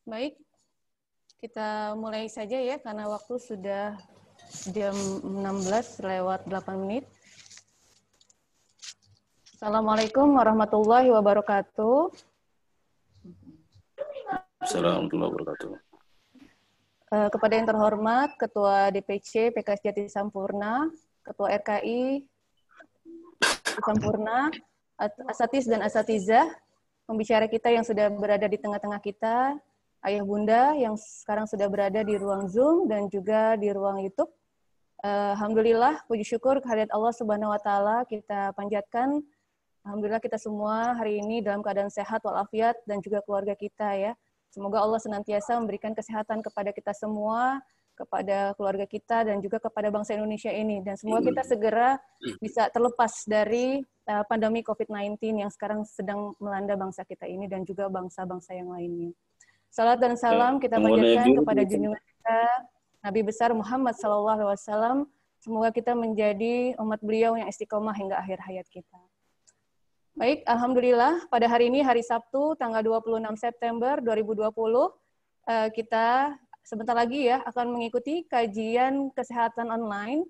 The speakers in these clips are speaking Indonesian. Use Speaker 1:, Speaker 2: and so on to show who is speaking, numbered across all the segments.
Speaker 1: Baik, kita mulai saja ya, karena waktu sudah jam 16 lewat 8 menit. Assalamualaikum warahmatullahi wabarakatuh.
Speaker 2: Assalamualaikum warahmatullahi wabarakatuh.
Speaker 1: Kepada yang terhormat Ketua DPC PKS Jati Sampurna, Ketua RKI Sampurna, Asatis dan Asatizah, pembicara kita yang sudah berada di tengah-tengah kita, Ayah Bunda yang sekarang sudah berada di ruang Zoom dan juga di ruang YouTube. Alhamdulillah, puji syukur kehadirat Allah Subhanahu wa taala kita panjatkan. Alhamdulillah kita semua hari ini dalam keadaan sehat walafiat dan juga keluarga kita ya. Semoga Allah senantiasa memberikan kesehatan kepada kita semua, kepada keluarga kita dan juga kepada bangsa Indonesia ini, dan semoga kita segera bisa terlepas dari pandemi COVID-19 yang sekarang sedang melanda bangsa kita ini dan juga bangsa-bangsa yang lainnya. Salat dan salam kita panjatkan kepada junjungan kita Nabi besar Muhammad SAW. Semoga kita menjadi umat beliau yang istiqomah hingga akhir hayat kita. Baik, alhamdulillah pada hari ini hari Sabtu tanggal 26 September 2020 kita sebentar lagi ya akan mengikuti kajian kesehatan online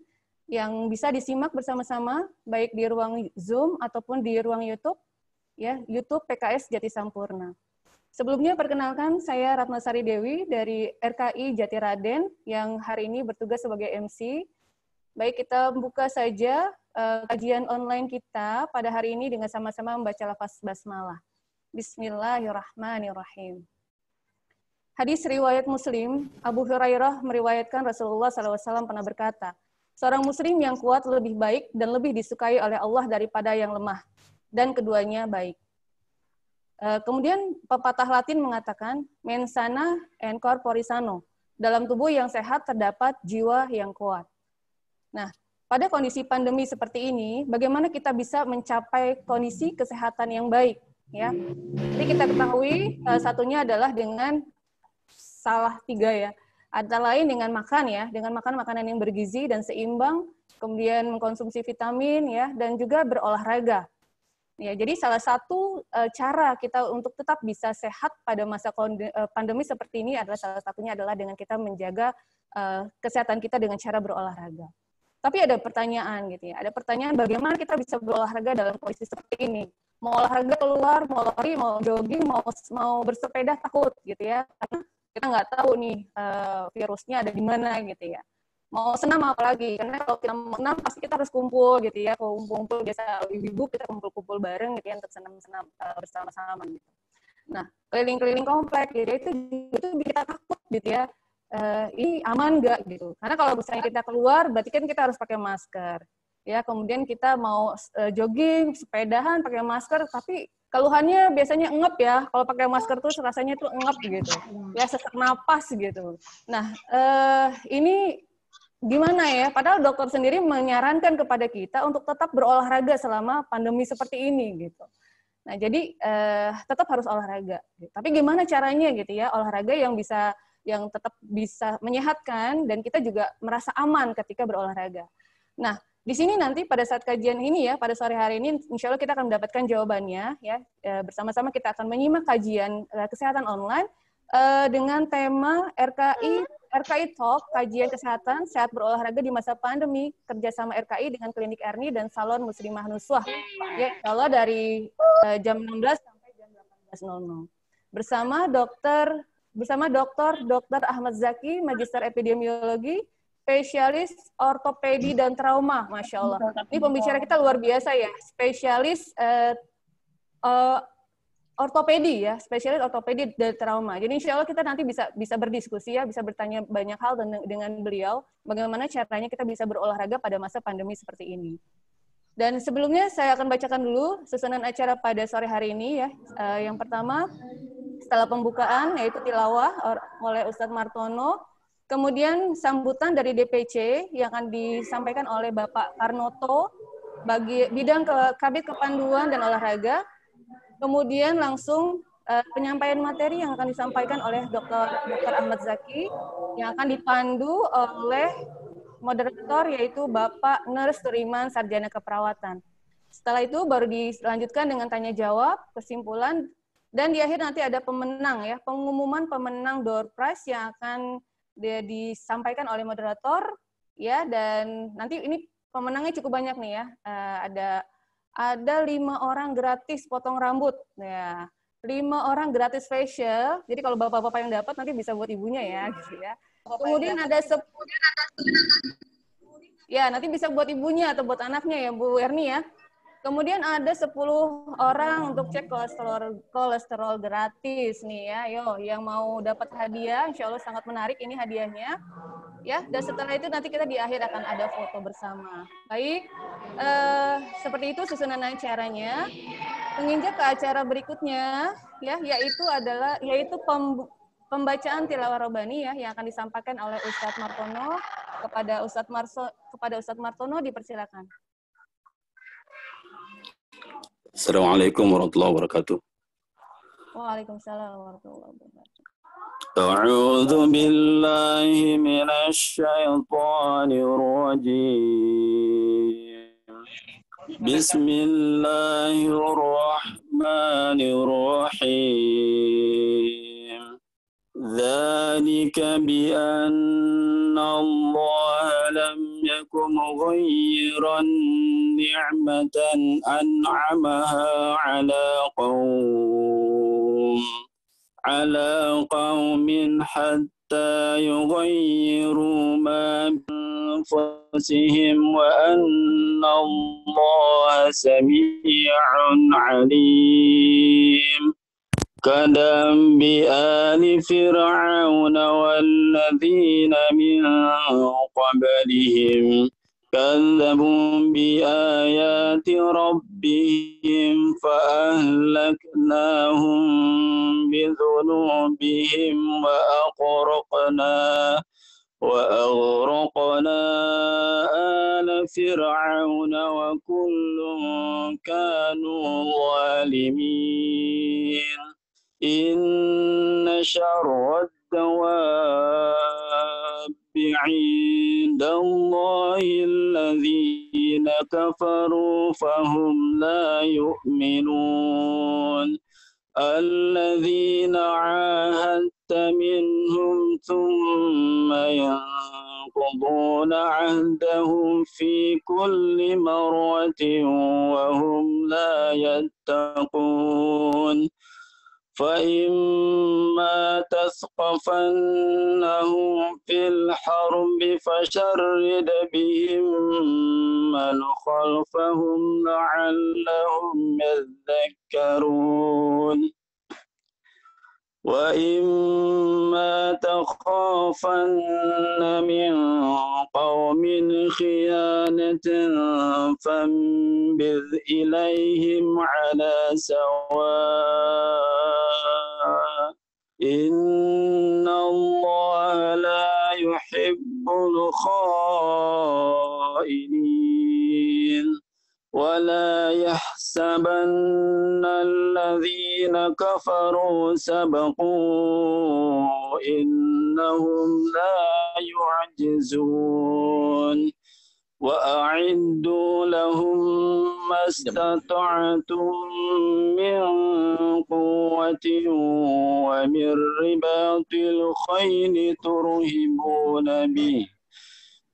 Speaker 1: yang bisa disimak bersama-sama baik di ruang Zoom ataupun di ruang YouTube ya, YouTube PKS Jati Sampurna. Sebelumnya perkenalkan saya Ratnasari Dewi dari RKI Jatiraden yang hari ini bertugas sebagai MC. Baik, kita buka saja kajian online kita pada hari ini dengan sama-sama membaca lafaz basmalah. Bismillahirrahmanirrahim. Hadis riwayat Muslim, Abu Hurairah meriwayatkan Rasulullah SAW pernah berkata, seorang muslim yang kuat lebih baik dan lebih disukai oleh Allah daripada yang lemah, dan keduanya baik. Kemudian pepatah Latin mengatakan, mensana en corpore sano, dalam tubuh yang sehat terdapat jiwa yang kuat. Nah, pada kondisi pandemi seperti ini, bagaimana kita bisa mencapai kondisi kesehatan yang baik? Ya, jadi kita ketahui satunya adalah dengan salah tiga ya. Antara lain dengan makan ya, dengan makan makanan yang bergizi dan seimbang, kemudian mengkonsumsi vitamin ya, dan juga berolahraga. Ya, jadi salah satu cara kita untuk tetap bisa sehat pada masa pandemi seperti ini adalah salah satunya adalah dengan kita menjaga kesehatan kita dengan cara berolahraga. Tapi ada pertanyaan gitu ya. Ada pertanyaan bagaimana kita bisa berolahraga dalam kondisi seperti ini. Mau olahraga keluar, mau lari, mau jogging, mau bersepeda takut gitu ya. Karena kita nggak tahu nih virusnya ada di mana gitu ya. Mau senam apalagi, karena kalau kita mau senam pasti kita harus kumpul gitu ya. Kumpul biasa ibu-ibu kita kumpul-kumpul bareng gitu ya untuk senam-senam bersama-sama gitu. Nah, keliling-keliling komplek gitu ya, itu bikin kita takut gitu ya. Ini aman nggak gitu? Karena kalau misalnya kita keluar, berarti kan kita harus pakai masker. Ya, kemudian kita mau jogging, sepedahan pakai masker, tapi keluhannya biasanya engep ya. Kalau pakai masker tuh rasanya tuh engep gitu. Ya, sesak napas gitu. Nah, ini gimana ya? Padahal dokter sendiri menyarankan kepada kita untuk tetap berolahraga selama pandemi seperti ini gitu. Nah, jadi tetap harus olahraga. Tapi gimana caranya gitu ya? Olahraga yang tetap bisa menyehatkan dan kita juga merasa aman ketika berolahraga. Nah, di sini nanti pada saat kajian ini ya, pada sore hari ini, insya Allah kita akan mendapatkan jawabannya ya. Bersama-sama kita akan menyimak kajian kesehatan online dengan tema RKI Talk, kajian kesehatan sehat berolahraga di masa pandemi, kerjasama RKI dengan Klinik Erni dan Salon Muslimah Nuswah. Ya, insya Allah dari jam 16 sampai jam 18.00. Bersama Dr. Ahmad Zaki, Magister Epidemiologi, spesialis ortopedi dan trauma, Masya Allah. Ini pembicara kita luar biasa ya, spesialis ortopedi ya, spesialis ortopedi dan trauma. Jadi insya Allah kita nanti bisa berdiskusi ya, bisa bertanya banyak hal dengan beliau, bagaimana caranya kita bisa berolahraga pada masa pandemi seperti ini. Dan sebelumnya saya akan bacakan dulu susunan acara pada sore hari ini ya. Yang pertama, setelah pembukaan yaitu tilawah oleh Ustadz Martono, kemudian sambutan dari DPC yang akan disampaikan oleh Bapak Karnoto bagi bidang Kabid Kepanduan dan Olahraga, kemudian langsung penyampaian materi yang akan disampaikan oleh Dr. Ahmad Zaki yang akan dipandu oleh moderator yaitu Bapak Nurse Turiman Sarjana Keperawatan. Setelah itu baru dilanjutkan dengan tanya jawab, kesimpulan, Dan di akhir nanti ada pemenang ya, pengumuman pemenang door prize yang akan disampaikan oleh moderator ya, dan nanti ini pemenangnya cukup banyak nih ya. Ada 5 orang gratis potong rambut ya. 5 orang gratis facial. Jadi kalau bapak-bapak yang dapat nanti bisa buat ibunya ya gitu ya. Kemudian ada ya, nanti bisa buat ibunya atau buat anaknya ya, Bu Erni ya. Kemudian ada 10 orang untuk cek kolesterol gratis nih ya. Yo, yang mau dapat hadiah, insya Allah sangat menarik ini hadiahnya. Ya, dan setelah itu nanti kita di akhir akan ada foto bersama. Baik, seperti itu susunan acaranya. Menginjak ke acara berikutnya, ya, yaitu pembacaan tilawah robani ya, yang akan disampaikan oleh Ustadz Martono kepada Ustadz Martono, dipersilakan.
Speaker 2: Assalamualaikum warahmatullahi wabarakatuh.
Speaker 1: Waalaikumsalam warahmatullahi wabarakatuh.
Speaker 2: A'udzu billahi minasy syaithanir rajim. Bismillahirrahmanirrahim. Dzalika bi anna Allah lam yakum ghayran ni'matan an'amaha ala qaumin hatta yughayyiru ma بأنفسهم وأن الله سميع عليم كدأب آل فرعون والذين من قبلهم كذبوا بآيات ربهم فأهلكناهم بذنوبهم وأغرقنا آل فرعون وكل كانوا ظالمين إن شر الدواب عند الله الذين كفروا فهم لا يؤمنون الذين عاهدت منهم ثم ينقضون عهدهم في كل مرة وهم لا يتقون فإما تثقفنهم في الحرب فشرد بهم من خلفهم لعلهم يذكرون وإما تخافن من قوم خيانة فانبذ إليهم على سواء إن الله لا يحب الخائنين ولا يحسبن الذين كفروا سبقوا إنهم لا يعجزون وأعدوا لهم ما استطعتم من قوة ومن رباط الخيل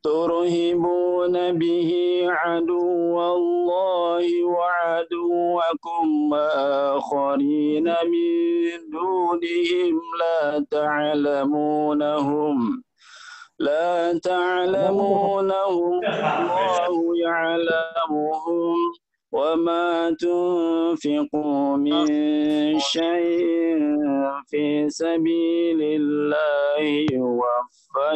Speaker 2: ترهبون به عدو الله وعدوكم وآخرين من دونهم لا تعلمونهم الله يعلمهم وما تنفقوا من شيء في سبيل الله يوفى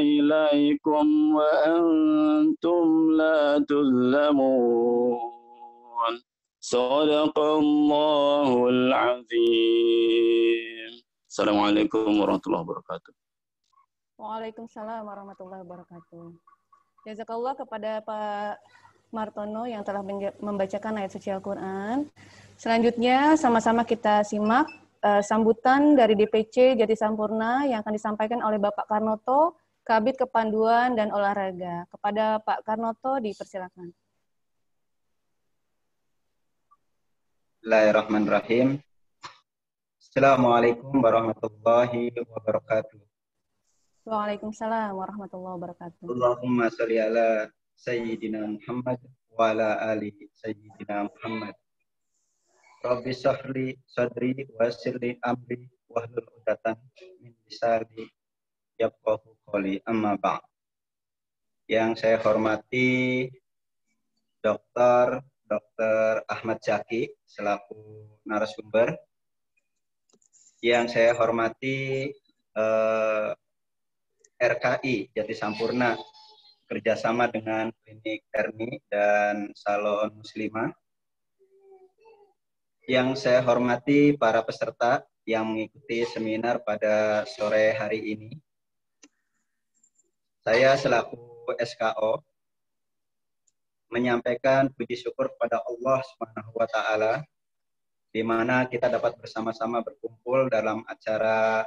Speaker 2: إليكم وأنتم لا تظلمون صدق الله العظيم. Assalamualaikum warahmatullahi wabarakatuh.
Speaker 1: Waalaikumsalam warahmatullahi wabarakatuh. Jazakallah kepada Pak Martono yang telah membacakan ayat suci Al-Quran. Selanjutnya sama-sama kita simak sambutan dari DPC Jati Sampurna yang akan disampaikan oleh Bapak Karnoto, Kabid Kepanduan dan Olahraga. Kepada Pak Karnoto dipersilakan.
Speaker 3: Bismillahirrahmanirrahim. Assalamualaikum warahmatullahi wabarakatuh.
Speaker 1: Waalaikumsalam warahmatullahi wabarakatuh.
Speaker 3: Allahumma sholli ala Sayyidina Muhammad wa ala ali Sayyidina Muhammad. Rabbi shrahli sadri wa yassirli amri wahlul 'uqdatam min lisani yafqahu qawli, amma ba'd. Yang saya hormati Dr. Ahmad Zaki selaku narasumber. Yang saya hormati RKI Jati Sampurna kerjasama dengan Klinik Erni dan Salon Muslimah. Yang saya hormati para peserta yang mengikuti seminar pada sore hari ini. Saya selaku SKO menyampaikan puji syukur kepada Allah Subhanahu wa taala di mana kita dapat bersama-sama berkumpul dalam acara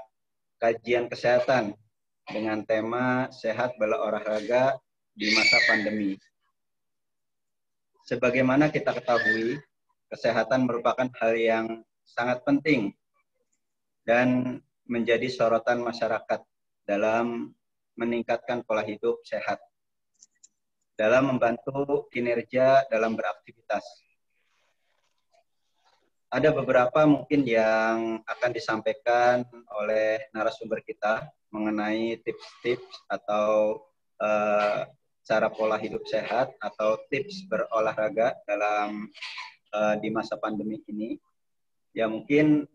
Speaker 3: kajian kesehatan dengan tema sehat berolahraga di masa pandemi. Sebagaimana kita ketahui, kesehatan merupakan hal yang sangat penting dan menjadi sorotan masyarakat dalam meningkatkan pola hidup sehat, dalam membantu kinerja dalam beraktivitas. Ada beberapa mungkin yang akan disampaikan oleh narasumber kita mengenai tips-tips atau cara pola hidup sehat atau tips berolahraga dalam di masa pandemi ini. Ya mungkin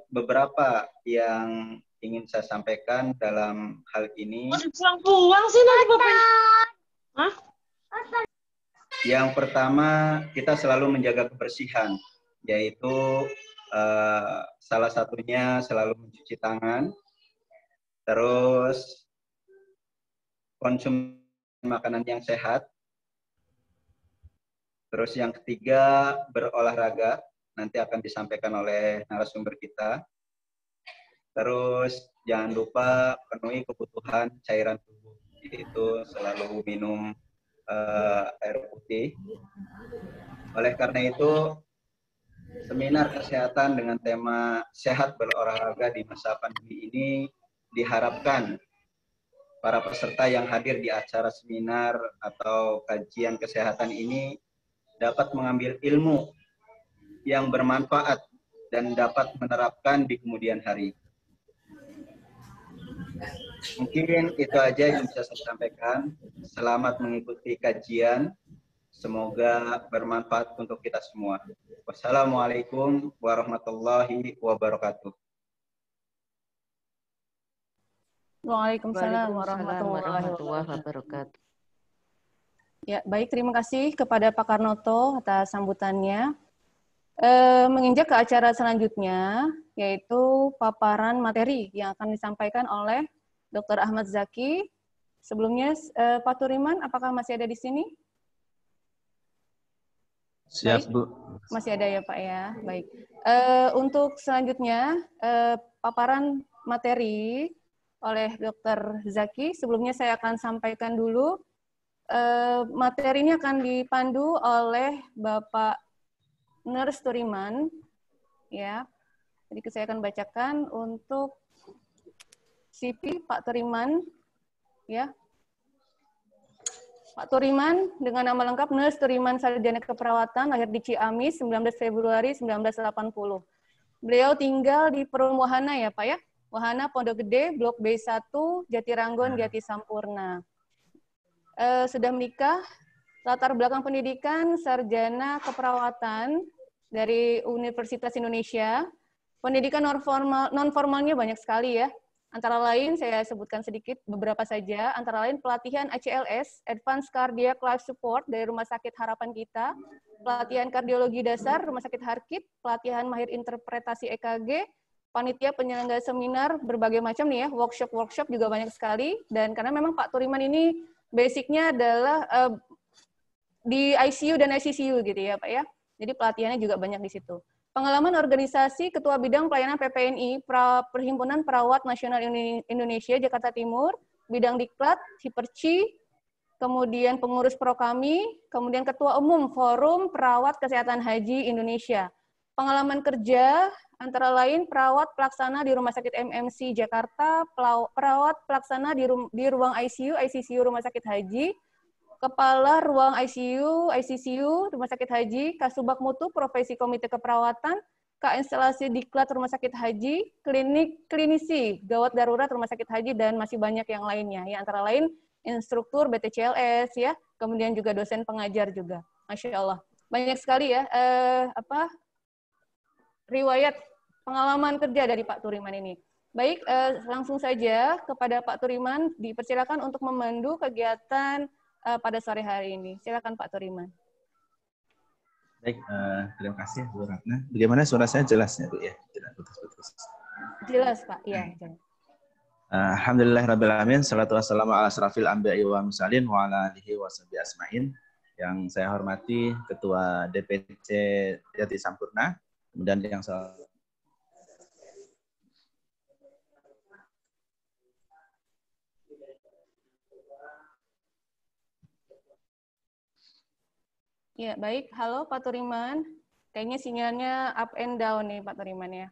Speaker 3: beberapa yang ingin saya sampaikan dalam hal ini.
Speaker 4: Buang sih nanti Bapak. Hah?
Speaker 3: Yang pertama, kita selalu menjaga kebersihan, yaitu salah satunya selalu mencuci tangan, terus konsumsi makanan yang sehat. Terus yang ketiga, berolahraga, nanti akan disampaikan oleh narasumber kita. Terus jangan lupa penuhi kebutuhan cairan tubuh, yaitu selalu minum air putih. Oleh karena itu, seminar kesehatan dengan tema sehat berolahraga di masa pandemi ini diharapkan para peserta yang hadir di acara seminar atau kajian kesehatan ini dapat mengambil ilmu yang bermanfaat dan dapat menerapkan di kemudian hari. Mungkin itu aja yang bisa saya sampaikan. Selamat mengikuti kajian. Semoga bermanfaat untuk kita semua. Wassalamualaikum warahmatullahi wabarakatuh.
Speaker 1: Waalaikumsalam warahmatullahi wabarakatuh. Ya, baik, terima kasih kepada Pak Karnoto atas sambutannya. Menginjak ke acara selanjutnya, yaitu paparan materi yang akan disampaikan oleh Dr. Ahmad Zaki. Sebelumnya, Pak Turiman, apakah masih ada di sini?
Speaker 2: Siap,
Speaker 1: baik.
Speaker 2: Bu.
Speaker 1: Masih ada ya, Pak ya. Baik. Untuk selanjutnya, paparan materi oleh Dr. Zaki. Sebelumnya saya akan sampaikan dulu. Materi ini akan dipandu oleh Bapak Nurse Turiman, ya. Jadi saya akan bacakan untuk CV Pak Turiman, ya. Pak Turiman dengan nama lengkap Nurse Turiman Sarjana Keperawatan, lahir di Ciamis 19 Februari 1980. Beliau tinggal di Perum Wahana ya Pak ya, Wahana Pondok Gede, Blok B1, Jatiranggon, Jati Sampurna. Sudah menikah, latar belakang pendidikan sarjana keperawatan dari Universitas Indonesia. Pendidikan non formalnya banyak sekali ya. Antara lain saya sebutkan sedikit beberapa saja. Antara lain pelatihan ACLS, Advanced Cardiac Life Support dari Rumah Sakit Harapan Kita, pelatihan kardiologi dasar Rumah Sakit Harkit, pelatihan mahir interpretasi EKG, panitia penyelenggara seminar berbagai macam nih ya, workshop juga banyak sekali. Dan karena memang Pak Turiman ini basicnya adalah di ICU dan ICCU gitu ya Pak ya. Jadi pelatihannya juga banyak di situ. Pengalaman organisasi Ketua Bidang Pelayanan PPNI, Perhimpunan Perawat Nasional Indonesia Jakarta Timur, Bidang Diklat, Hiperci, kemudian pengurus Prokami, kemudian Ketua Umum Forum Perawat Kesehatan Haji Indonesia. Pengalaman kerja antara lain perawat pelaksana di Rumah Sakit MMC Jakarta, perawat pelaksana di ruang ICU Rumah Sakit Haji, Kepala Ruang ICCU Rumah Sakit Haji, Kasubag Mutu Profesi Komite Keperawatan, Instalasi Diklat Rumah Sakit Haji, klinisi gawat darurat Rumah Sakit Haji, dan masih banyak yang lainnya. Ya, antara lain instruktur BTCLS, ya, kemudian juga dosen pengajar juga. Masya Allah, banyak sekali ya riwayat pengalaman kerja dari Pak Turiman ini. Baik, langsung saja kepada Pak Turiman, dipersilakan untuk memandu kegiatan pada sore hari ini. Silakan Pak Turiman.
Speaker 5: Baik, terima kasih Bu Ratna. Bagaimana suara saya jelasnya Bu ya? Tidak putus-putus.
Speaker 1: Jelas Pak, iya.
Speaker 5: Alhamdulillahirrabbilalamin. Salatu wassalamu ala asrafil anbiya'i wa mursalin wa ala alihi wa sahbihi asma'in. Yang saya hormati Ketua DPC Jati Sampurna, kemudian yang saya
Speaker 1: Ya, baik. Halo Pak Turiman. Kayaknya sinyalnya up and down nih Pak Turiman ya.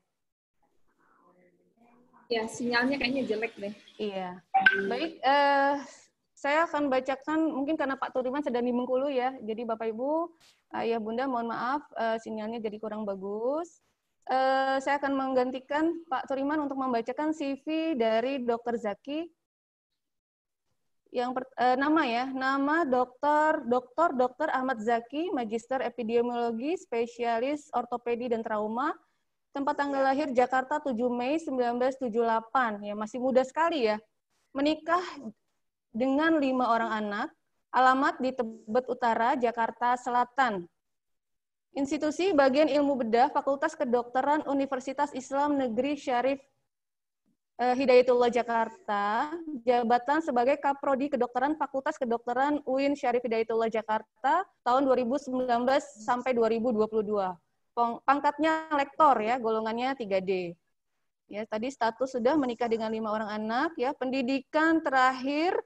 Speaker 6: Ya, sinyalnya kayaknya jelek deh.
Speaker 1: Iya. Baik, saya akan bacakan, mungkin karena Pak Turiman sedang di Bengkulu ya. Jadi Bapak Ibu, Ayah Bunda mohon maaf, sinyalnya jadi kurang bagus. Saya akan menggantikan Pak Turiman untuk membacakan CV dari Dr. Zaki. Yang nama Dr. Ahmad Zaki, Magister Epidemiologi, Spesialis Ortopedi dan Trauma, tempat tanggal lahir Jakarta 7 Mei 1978, ya masih muda sekali ya, menikah dengan 5 orang anak, alamat di Tebet Utara, Jakarta Selatan. Institusi Bagian Ilmu Bedah, Fakultas Kedokteran Universitas Islam Negeri Syarif Hidayatullah Jakarta, jabatan sebagai Kaprodi Kedokteran Fakultas Kedokteran UIN Syarif Hidayatullah Jakarta tahun 2019 sampai 2022. Pangkatnya lektor ya, golongannya 3D. Ya, tadi status sudah menikah dengan 5 orang anak ya, pendidikan terakhir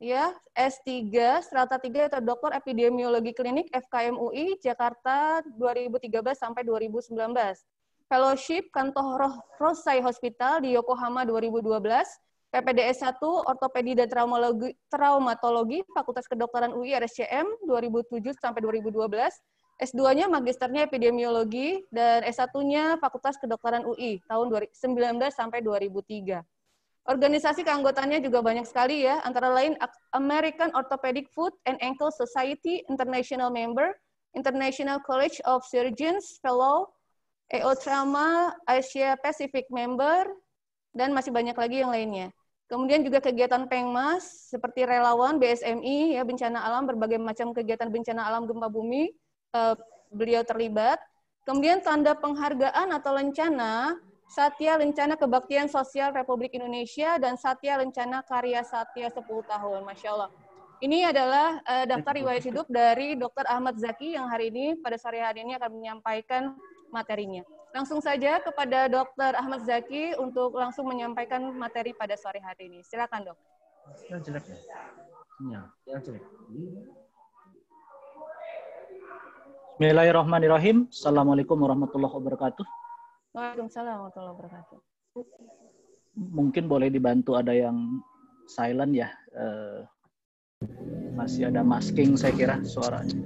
Speaker 1: ya S3 strata 3 atau Doktor Epidemiologi Klinik FKM UI Jakarta 2013 sampai 2019. Fellowship Kantor Rosai Hospital di Yokohama 2012, PPDS 1 Ortopedi dan Traumatologi Fakultas Kedokteran UI RSCM 2007 sampai 2012, S2-nya Magisternya Epidemiologi dan S1-nya Fakultas Kedokteran UI tahun 2019 sampai 2003. Organisasi keanggotaannya juga banyak sekali ya, antara lain American Orthopedic Foot and Ankle Society International Member, International College of Surgeons Fellow, EO Trauma Asia Pacific Member, dan masih banyak lagi yang lainnya. Kemudian juga kegiatan Pengmas, seperti relawan BSMI, ya bencana alam, berbagai macam kegiatan bencana alam gempa bumi, beliau terlibat. Kemudian tanda penghargaan atau lencana, Satya Lencana Kebaktian Sosial Republik Indonesia, dan Satya Lencana Karya Satya 10 tahun. Masya Allah. Ini adalah daftar riwayat hidup dari Dr. Ahmad Zaki yang hari ini, pada sore hari ini akan menyampaikan materinya. Langsung saja kepada Dr. Ahmad Zaki untuk langsung menyampaikan materi pada sore hari ini. Silakan, Dok.
Speaker 7: Bismillahirrahmanirrahim. Assalamualaikum warahmatullahi wabarakatuh.
Speaker 1: Waalaikumsalam warahmatullahi wabarakatuh.
Speaker 7: Mungkin boleh dibantu ada yang silent ya. Masih ada masking saya kira suaranya.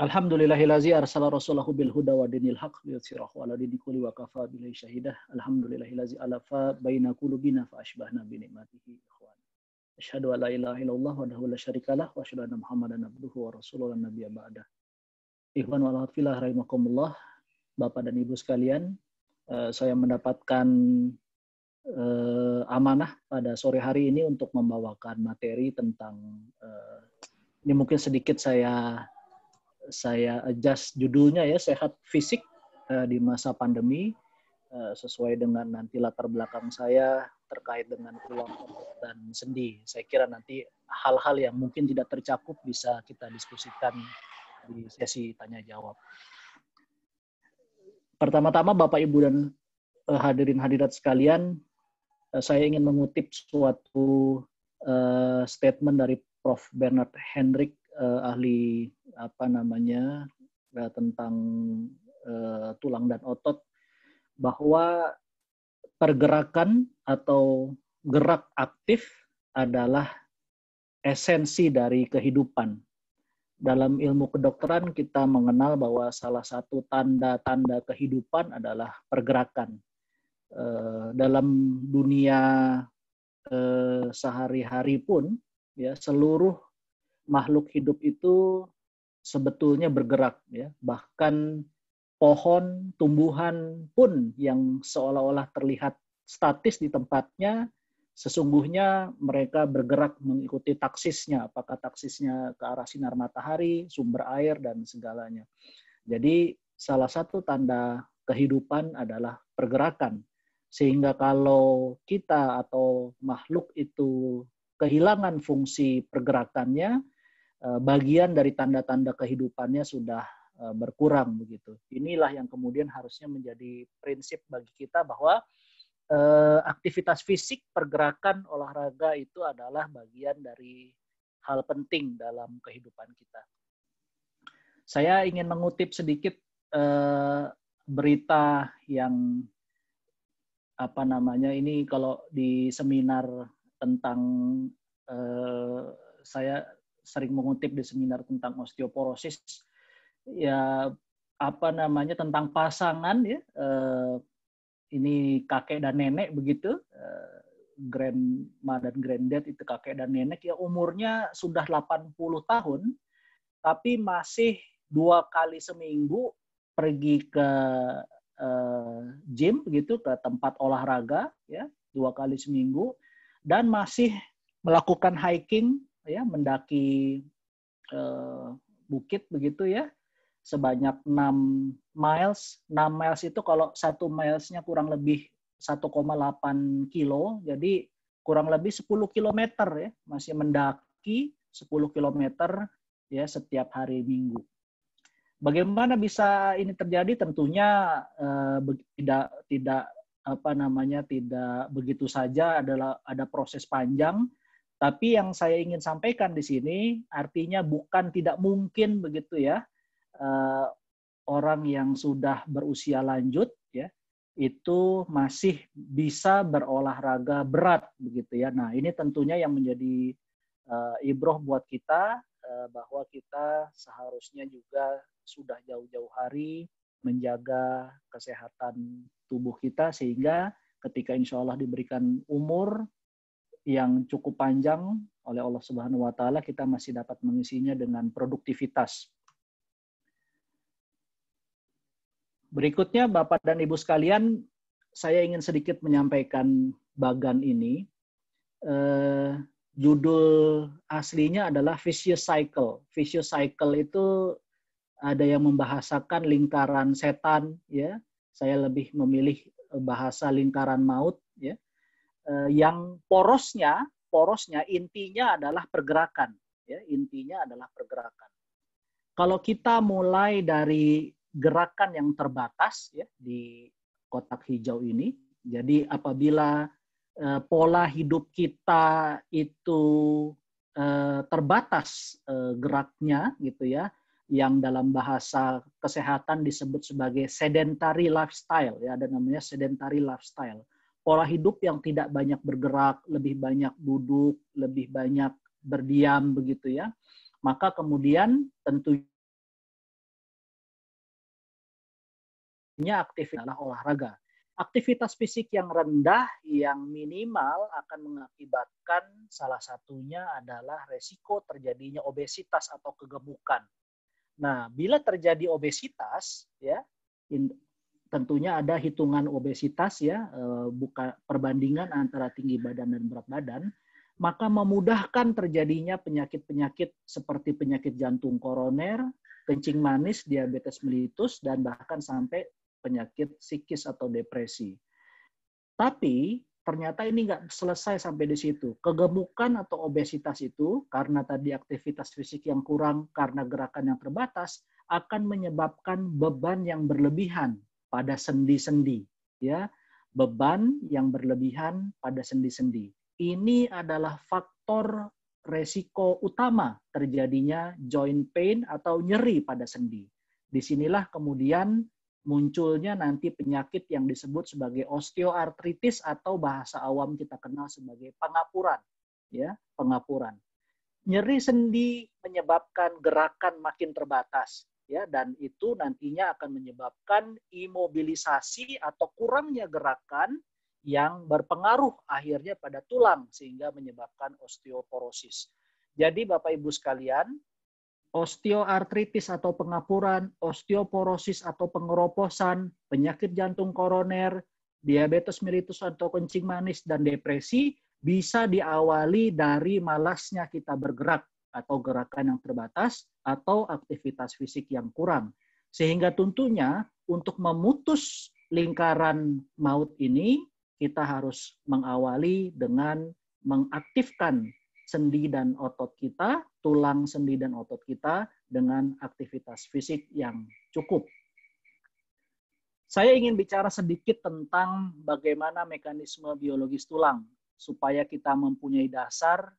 Speaker 7: Alhamdulillahillazi arsala rasulahu bil huda wa dinil haq liyuthhirahu 'ala dini kulli wa kafa billahi syahidah. Alhamdulillahillazi alafa baina qulubina fa asbahna bi ni'matihi ikhwan. Asyhadu an la ilaha illallah wahdahu la syarikalah wa asyhadu anna Muhammadan abduhu wa rasuluhu lan nabiyya ba'da. Ikhwan wal akhwat fillah rahimakumullah. Bapak dan Ibu sekalian, saya mendapatkan amanah pada sore hari ini untuk membawakan materi tentang ini mungkin sedikit saya adjust judulnya ya, sehat fisik di masa pandemi, sesuai dengan nanti latar belakang saya terkait dengan keluarga dan sendi. Saya kira nanti hal-hal yang mungkin tidak tercakup bisa kita diskusikan di sesi tanya jawab. Pertama-tama Bapak Ibu dan hadirin hadirat sekalian, saya ingin mengutip suatu statement dari Prof. Bernard Hendrik, ahli tentang tulang dan otot, bahwa pergerakan atau gerak aktif adalah esensi dari kehidupan. Dalam ilmu kedokteran kita mengenal bahwa salah satu tanda-tanda kehidupan adalah pergerakan. Dalam dunia sehari-hari pun, ya, seluruh makhluk hidup itu sebetulnya bergerak, ya. Bahkan pohon, tumbuhan pun yang seolah-olah terlihat statis di tempatnya, sesungguhnya mereka bergerak mengikuti taksisnya, apakah taksisnya ke arah sinar matahari, sumber air, dan segalanya. Jadi salah satu tanda kehidupan adalah pergerakan. Sehingga kalau kita atau makhluk itu kehilangan fungsi pergerakannya, bagian dari tanda-tanda kehidupannya sudah berkurang begitu. Inilah yang kemudian harusnya menjadi prinsip bagi kita bahwa aktivitas fisik, pergerakan, olahraga itu adalah bagian dari hal penting dalam kehidupan kita. Saya ingin mengutip sedikit berita yang ini kalau di seminar tentang saya sering mengutip di seminar tentang osteoporosis, ya tentang pasangan, ya. Ini kakek dan nenek begitu, grandma dan granddad itu kakek dan nenek, ya umurnya sudah 80 tahun, tapi masih 2 kali seminggu pergi ke gym begitu, ke tempat olahraga, ya, 2 kali seminggu, dan masih melakukan hiking, ya, mendaki bukit begitu, ya, sebanyak 6 miles. 6 miles itu kalau 1 milesnya kurang lebih 1,8 kilo, jadi kurang lebih 10 kilometer, ya, masih mendaki 10 kilometer, ya, setiap hari Minggu. Bagaimana bisa ini terjadi? Tentunya tidak begitu saja, ada proses panjang. Tapi yang saya ingin sampaikan di sini artinya bukan tidak mungkin begitu, ya. Orang yang sudah berusia lanjut, ya, itu masih bisa berolahraga berat begitu, ya. Nah, ini tentunya yang menjadi ibroh buat kita, bahwa kita seharusnya juga sudah jauh-jauh hari menjaga kesehatan tubuh kita, sehingga ketika insya Allah diberikan umur yang cukup panjang oleh Allah Subhanahu wa Ta'ala, kita masih dapat mengisinya dengan produktivitas. Berikutnya, Bapak dan Ibu sekalian, saya ingin sedikit menyampaikan bagan ini. Judul aslinya adalah Vicious Cycle. Vicious Cycle itu ada yang membahasakan lingkaran setan, ya. Saya lebih memilih bahasa lingkaran maut, ya. Yang porosnya intinya adalah pergerakan, ya. Intinya adalah pergerakan. Kalau kita mulai dari gerakan yang terbatas, ya, di kotak hijau ini. Jadi apabila pola hidup kita itu terbatas geraknya, gitu, ya, yang dalam bahasa kesehatan disebut sebagai sedentary lifestyle, ya, ada namanya sedentary lifestyle. Pola hidup yang tidak banyak bergerak, lebih banyak duduk, lebih banyak berdiam begitu, ya. Maka kemudian tentunya aktivitas adalah olahraga. Aktivitas fisik yang rendah, yang minimal akan mengakibatkan salah satunya adalah resiko terjadinya obesitas atau kegemukan. Nah, bila terjadi obesitas, ya, tentunya ada hitungan obesitas, ya, bukan perbandingan antara tinggi badan dan berat badan, maka memudahkan terjadinya penyakit-penyakit seperti penyakit jantung koroner, kencing manis, diabetes mellitus, dan bahkan sampai penyakit psikis atau depresi. Tapi ternyata ini nggak selesai sampai di situ. Kegemukan atau obesitas itu karena tadi aktivitas fisik yang kurang, karena gerakan yang terbatas, akan menyebabkan beban yang berlebihan pada sendi-sendi, ya. beban yang berlebihan pada sendi-sendi. Ini adalah faktor resiko utama terjadinya joint pain atau nyeri pada sendi. Disinilah kemudian munculnya nanti penyakit yang disebut sebagai osteoartritis atau bahasa awam kita kenal sebagai pengapuran, ya, pengapuran. Nyeri sendi menyebabkan gerakan makin terbatas, ya, dan itu nantinya akan menyebabkan imobilisasi atau kurangnya gerakan yang berpengaruh akhirnya pada tulang sehingga menyebabkan osteoporosis. Jadi Bapak Ibu sekalian, osteoartritis atau pengapuran, osteoporosis atau pengeroposan, penyakit jantung koroner, diabetes mellitus atau kencing manis, dan depresi bisa diawali dari malasnya kita bergerak atau gerakan yang terbatas atau aktivitas fisik yang kurang. Sehingga tentunya untuk memutus lingkaran maut ini, kita harus mengawali dengan mengaktifkan sendi dan otot kita, tulang sendi dan otot kita dengan aktivitas fisik yang cukup. Saya ingin bicara sedikit tentang bagaimana mekanisme biologis tulang, supaya kita mempunyai dasar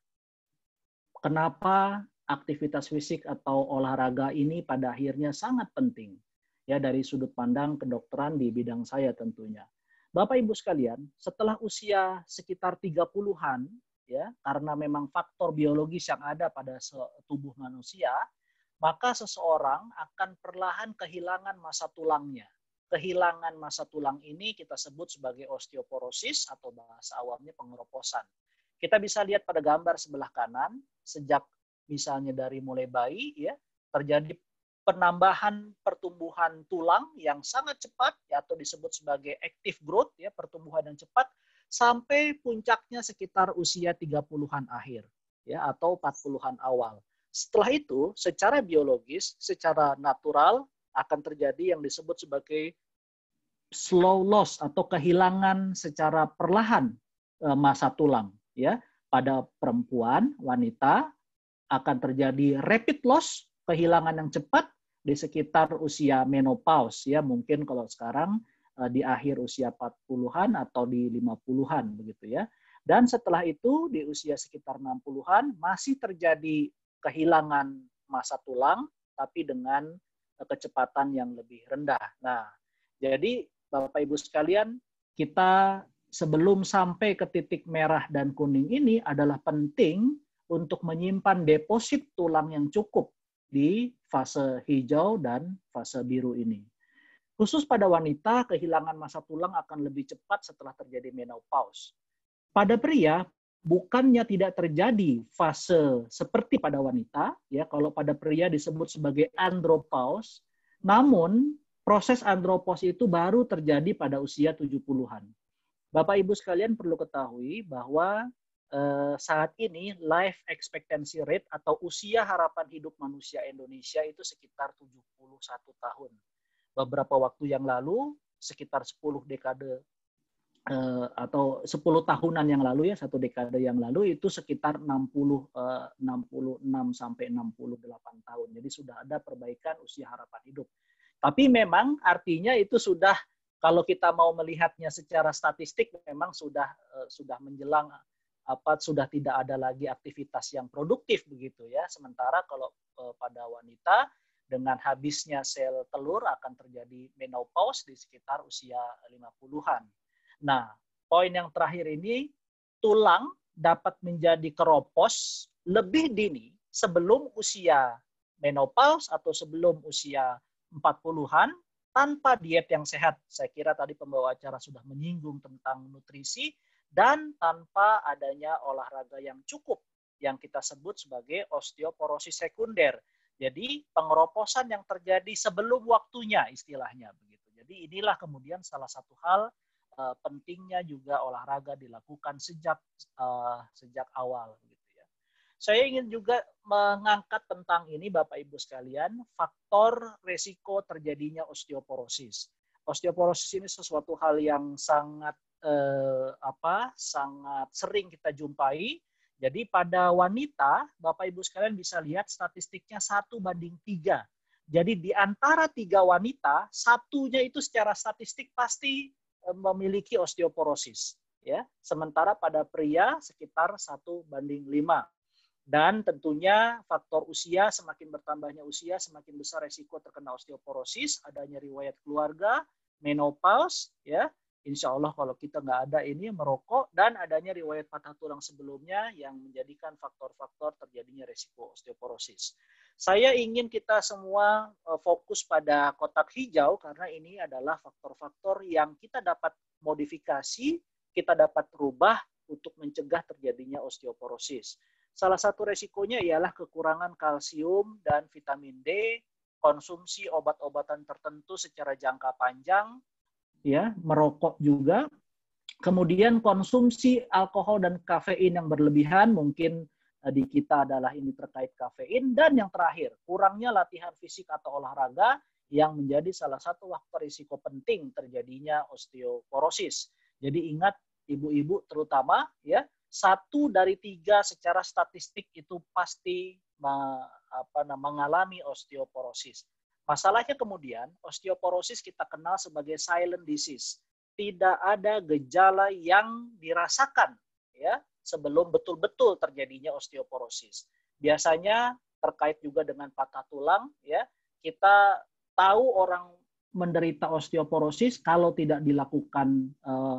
Speaker 7: kenapa aktivitas fisik atau olahraga ini pada akhirnya sangat penting. Ya, dari sudut pandang kedokteran di bidang saya tentunya. Bapak Ibu sekalian, setelah usia sekitar 30-an, ya, karena memang faktor biologis yang ada pada tubuh manusia, maka seseorang akan perlahan kehilangan massa tulangnya. Kehilangan massa tulang ini kita sebut sebagai osteoporosis atau bahasa awamnya pengeroposan. Kita bisa lihat pada gambar sebelah kanan, sejak misalnya dari mulai bayi, ya, terjadi penambahan pertumbuhan tulang yang sangat cepat, ya, atau disebut sebagai active growth, ya, pertumbuhan yang cepat, sampai puncaknya sekitar usia 30-an akhir, ya, atau 40-an awal. Setelah itu, secara biologis, secara natural, akan terjadi yang disebut sebagai slow loss atau kehilangan secara perlahan massa tulang. Ya, pada perempuan, wanita akan terjadi rapid loss, kehilangan yang cepat di sekitar usia menopause. Ya, mungkin kalau sekarang di akhir usia 40-an atau di 50-an begitu ya. Dan setelah itu di usia sekitar 60-an masih terjadi kehilangan massa tulang, tapi dengan kecepatan yang lebih rendah. Nah, jadi Bapak Ibu sekalian, kita sebelum sampai ke titik merah dan kuning ini adalah penting untuk menyimpan deposit tulang yang cukup di fase hijau dan fase biru ini. Khusus pada wanita, kehilangan massa tulang akan lebih cepat setelah terjadi menopause. Pada pria, bukannya tidak terjadi fase seperti pada wanita, ya, kalau pada pria disebut sebagai andropause, namun proses andropause itu baru terjadi pada usia 70-an. Bapak Ibu sekalian perlu ketahui bahwa saat ini life expectancy rate atau usia harapan hidup manusia Indonesia itu sekitar 71 tahun. Beberapa waktu yang lalu, sekitar 10 dekade atau 10 tahunan yang lalu, ya, satu dekade yang lalu itu sekitar 66 sampai 68 tahun. Jadi sudah ada perbaikan usia harapan hidup. Tapi memang artinya itu sudah, kalau kita mau melihatnya secara statistik, memang sudah menjelang sudah tidak ada lagi aktivitas yang produktif begitu ya. Sementara kalau pada wanita dengan habisnya sel telur akan terjadi menopause di sekitar usia 50-an. Nah, poin yang terakhir ini, tulang dapat menjadi keropos lebih dini sebelum usia menopause atau sebelum usia 40-an tanpa diet yang sehat. Saya kira tadi pembawa acara sudah menyinggung tentang nutrisi dan tanpa adanya olahraga yang cukup yang kita sebut sebagai osteoporosis sekunder. Jadi pengeroposan yang terjadi sebelum waktunya istilahnya begitu. Jadi inilah kemudian salah satu hal pentingnya juga olahraga dilakukan sejak awal gitu ya. Saya ingin juga mengangkat tentang ini Bapak Ibu sekalian, faktor resiko terjadinya osteoporosis. Osteoporosis ini sesuatu hal yang sangat sangat sering kita jumpai. Jadi pada wanita, Bapak Ibu sekalian bisa lihat statistiknya 1:3. Jadi di antara 3 wanita, satunya itu secara statistik pasti memiliki osteoporosis, ya. Sementara pada pria sekitar 1:5. Dan tentunya faktor usia, semakin bertambahnya usia, semakin besar resiko terkena osteoporosis, adanya riwayat keluarga, menopause, ya. Insya Allah kalau kita nggak ada ini, merokok, dan adanya riwayat patah tulang sebelumnya yang menjadikan faktor-faktor terjadinya resiko osteoporosis. Saya ingin kita semua fokus pada kotak hijau karena ini adalah faktor-faktor yang kita dapat modifikasi, kita dapat rubah untuk mencegah terjadinya osteoporosis. Salah satu resikonya ialah kekurangan kalsium dan vitamin D, konsumsi obat-obatan tertentu secara jangka panjang, ya, merokok juga, kemudian konsumsi alkohol dan kafein yang berlebihan, mungkin di kita adalah ini terkait kafein, dan yang terakhir, kurangnya latihan fisik atau olahraga yang menjadi salah satu faktor risiko penting terjadinya osteoporosis. Jadi ingat ibu-ibu terutama, ya, 1 dari 3 secara statistik itu pasti mengalami osteoporosis. Masalahnya kemudian, osteoporosis kita kenal sebagai silent disease. Tidak ada gejala yang dirasakan, ya, sebelum betul-betul terjadinya osteoporosis. Biasanya terkait juga dengan patah tulang, ya, kita tahu orang menderita osteoporosis kalau tidak dilakukan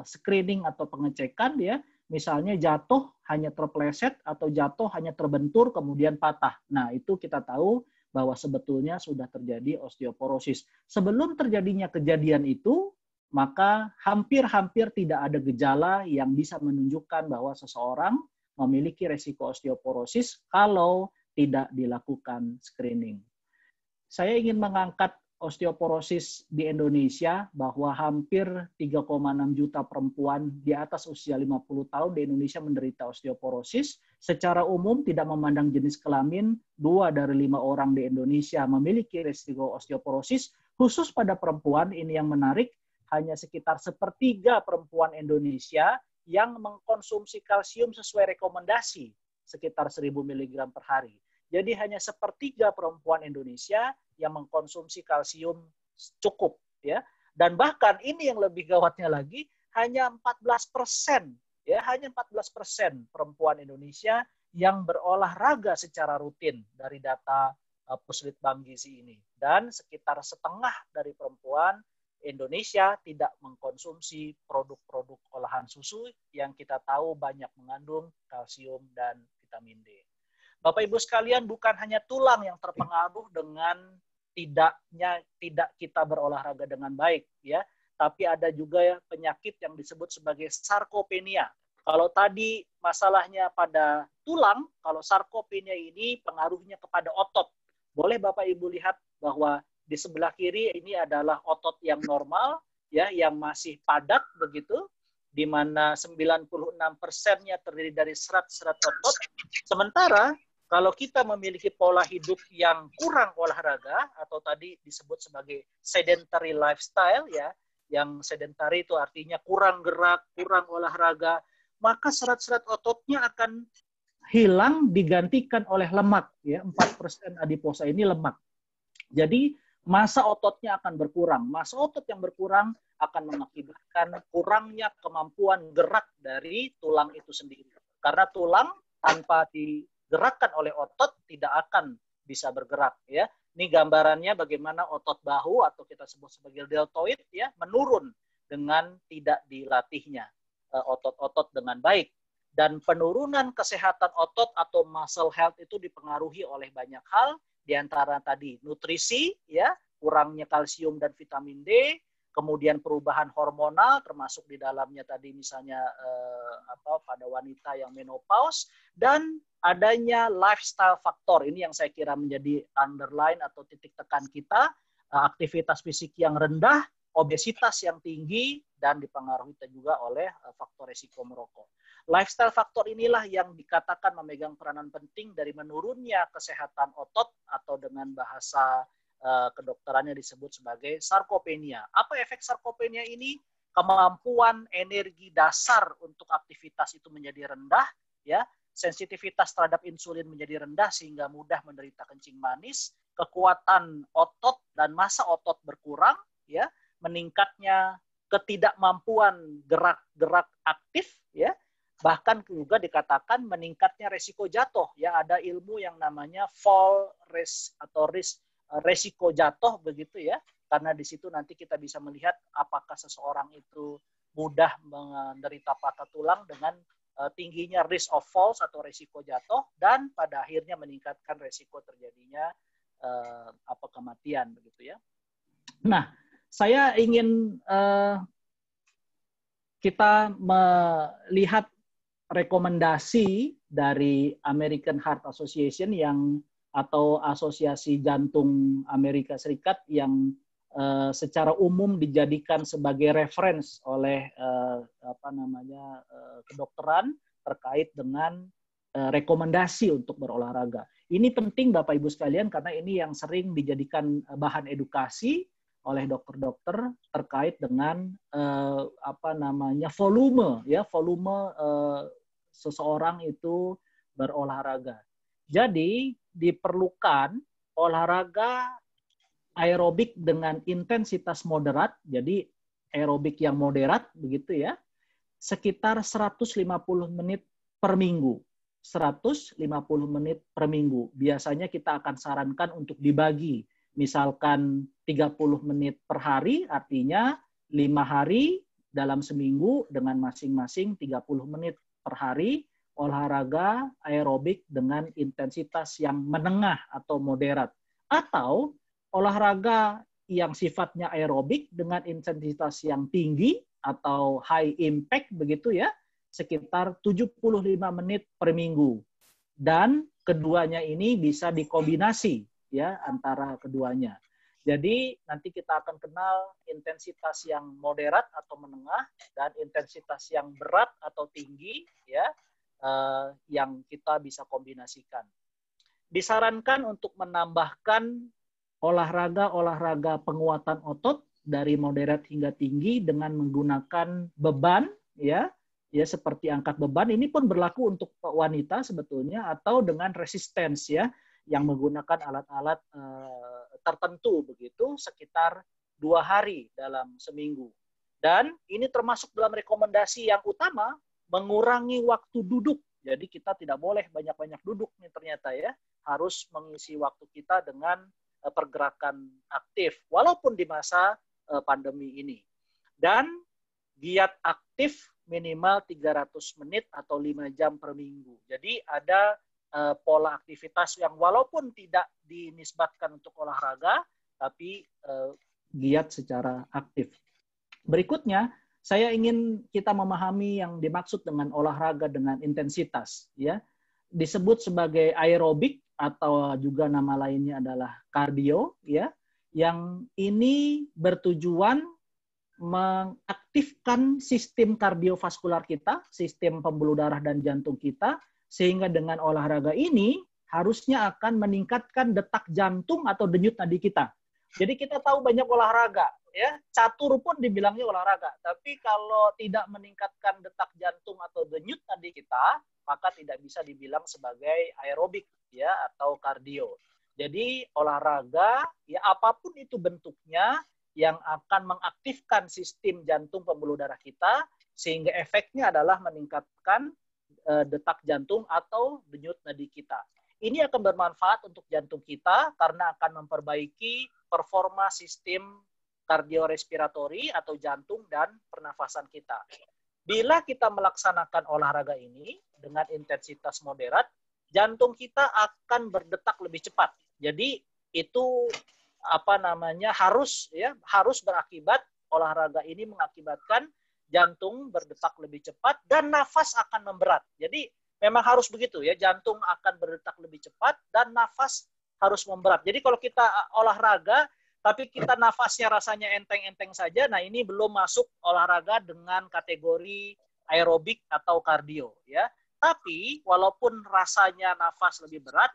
Speaker 7: screening atau pengecekan, ya. Misalnya jatuh hanya terpleset atau jatuh hanya terbentur kemudian patah. Nah, itu kita tahu bahwa sebetulnya sudah terjadi osteoporosis. Sebelum terjadinya kejadian itu, maka hampir-hampir tidak ada gejala yang bisa menunjukkan bahwa seseorang memiliki resiko osteoporosis kalau tidak dilakukan screening. Saya ingin mengangkat osteoporosis di Indonesia, bahwa hampir 3,6 juta perempuan di atas usia 50 tahun di Indonesia menderita osteoporosis. Secara umum tidak memandang jenis kelamin, 2 dari 5 orang di Indonesia memiliki risiko osteoporosis. Khusus pada perempuan, ini yang menarik, hanya sekitar 1/3 perempuan Indonesia yang mengkonsumsi kalsium sesuai rekomendasi, sekitar 1000 mg per hari. Jadi hanya 1/3 perempuan Indonesia yang mengkonsumsi kalsium cukup, ya. Dan bahkan ini yang lebih gawatnya lagi, hanya 14%, ya, hanya 14% perempuan Indonesia yang berolahraga secara rutin dari data Puslitbang Gizi ini. Dan sekitar setengah dari perempuan Indonesia tidak mengkonsumsi produk-produk olahan susu yang kita tahu banyak mengandung kalsium dan vitamin D. Bapak Ibu sekalian, bukan hanya tulang yang terpengaruh dengan tidak kita berolahraga dengan baik, ya, tapi ada juga penyakit yang disebut sebagai sarkopenia. Kalau tadi masalahnya pada tulang, kalau sarkopenia ini pengaruhnya kepada otot. Boleh Bapak Ibu lihat bahwa di sebelah kiri ini adalah otot yang normal, ya, yang masih padat begitu, di mana 96%-nya terdiri dari serat-serat otot. Sementara kalau kita memiliki pola hidup yang kurang olahraga, atau tadi disebut sebagai sedentary lifestyle, ya, yang sedentary itu artinya kurang gerak, kurang olahraga, maka serat-serat ototnya akan hilang digantikan oleh lemak, ya. 4% adiposa ini lemak. Jadi massa ototnya akan berkurang. Massa otot yang berkurang akan mengakibatkan kurangnya kemampuan gerak dari tulang itu sendiri. Karena tulang tanpa digerakkan oleh otot tidak akan bisa bergerak, ya. Ini gambarannya bagaimana otot bahu atau kita sebut sebagai deltoid, ya, menurun dengan tidak dilatihnya otot-otot dengan baik. Dan penurunan kesehatan otot atau muscle health itu dipengaruhi oleh banyak hal, di antara tadi nutrisi, ya, kurangnya kalsium dan vitamin D, kemudian perubahan hormonal termasuk di dalamnya tadi misalnya pada wanita yang menopause, dan adanya lifestyle faktor. Ini yang saya kira menjadi underline atau titik tekan kita, aktivitas fisik yang rendah, obesitas yang tinggi, dan dipengaruhi juga oleh faktor risiko merokok. Lifestyle faktor inilah yang dikatakan memegang peranan penting dari menurunnya kesehatan otot atau dengan bahasa kedokterannya disebut sebagai sarkopenia. Apa efek sarkopenia ini? Kemampuan energi dasar untuk aktivitas itu menjadi rendah, ya. Sensitivitas terhadap insulin menjadi rendah sehingga mudah menderita kencing manis, kekuatan otot dan massa otot berkurang, ya, meningkatnya ketidakmampuan gerak-gerak aktif, ya, bahkan juga dikatakan meningkatnya resiko jatuh. Ya, ada ilmu yang namanya fall risk atau resiko jatuh begitu ya, karena di situ nanti kita bisa melihat apakah seseorang itu mudah menderita patah tulang dengan tingginya risk of falls atau resiko jatuh, dan pada akhirnya meningkatkan resiko terjadinya kematian begitu ya. Nah, saya ingin kita melihat rekomendasi dari American Heart Association atau Asosiasi Jantung Amerika Serikat yang secara umum dijadikan sebagai reference oleh kedokteran terkait dengan rekomendasi untuk berolahraga. Ini penting Bapak Ibu sekalian karena ini yang sering dijadikan bahan edukasi oleh dokter-dokter terkait dengan volume seseorang itu berolahraga. Jadi diperlukan olahraga aerobik dengan intensitas moderat, jadi aerobik yang moderat begitu ya, sekitar 150 menit per minggu. 150 menit per minggu. Biasanya kita akan sarankan untuk dibagi. Misalkan 30 menit per hari, artinya 5 hari dalam seminggu dengan masing-masing 30 menit per hari, olahraga aerobik dengan intensitas yang menengah atau moderat. Atau olahraga yang sifatnya aerobik dengan intensitas yang tinggi atau high impact begitu ya, sekitar 75 menit per minggu. Dan keduanya ini bisa dikombinasi ya antara keduanya. Jadi nanti kita akan kenal intensitas yang moderat atau menengah dan intensitas yang berat atau tinggi ya, yang kita bisa kombinasikan. Disarankan untuk menambahkan olahraga penguatan otot dari moderat hingga tinggi dengan menggunakan beban ya seperti angkat beban. Ini pun berlaku untuk wanita sebetulnya, atau dengan resistance ya yang menggunakan alat-alat tertentu begitu sekitar 2 hari dalam seminggu. Dan ini termasuk dalam rekomendasi yang utama, mengurangi waktu duduk. Jadi kita tidak boleh banyak-banyak duduk nih ternyata ya, harus mengisi waktu kita dengan pergerakan aktif walaupun di masa pandemi ini. Dan giat aktif minimal 300 menit atau 5 jam per minggu. Jadi ada pola aktivitas yang walaupun tidak dinisbatkan untuk olahraga tapi giat secara aktif. Berikutnya saya ingin kita memahami yang dimaksud dengan olahraga dengan intensitas ya. Disebut sebagai aerobik atau juga nama lainnya adalah kardio ya, yang ini bertujuan mengaktifkan sistem kardiovaskular kita, sistem pembuluh darah dan jantung kita, sehingga dengan olahraga ini harusnya akan meningkatkan detak jantung atau denyut nadi kita. Jadi kita tahu banyak olahraga ya, catur pun dibilangnya olahraga, tapi kalau tidak meningkatkan detak jantung atau denyut nadi kita, maka tidak bisa dibilang sebagai aerobik ya atau kardio. Jadi olahraga ya apapun itu bentuknya yang akan mengaktifkan sistem jantung pembuluh darah kita sehingga efeknya adalah meningkatkan detak jantung atau denyut nadi kita. Ini akan bermanfaat untuk jantung kita karena akan memperbaiki performa sistem kardiorespiratori atau jantung dan pernafasan kita. Bila kita melaksanakan olahraga ini dengan intensitas moderat, jantung kita akan berdetak lebih cepat. Jadi itu harus berakibat, olahraga ini mengakibatkan jantung berdetak lebih cepat dan nafas akan memberat. Jadi memang harus begitu ya, jantung akan berdetak lebih cepat dan nafas harus memberat. Jadi kalau kita olahraga tapi kita nafasnya rasanya enteng-enteng saja, nah ini belum masuk olahraga dengan kategori aerobik atau kardio ya. Tapi walaupun rasanya nafas lebih berat,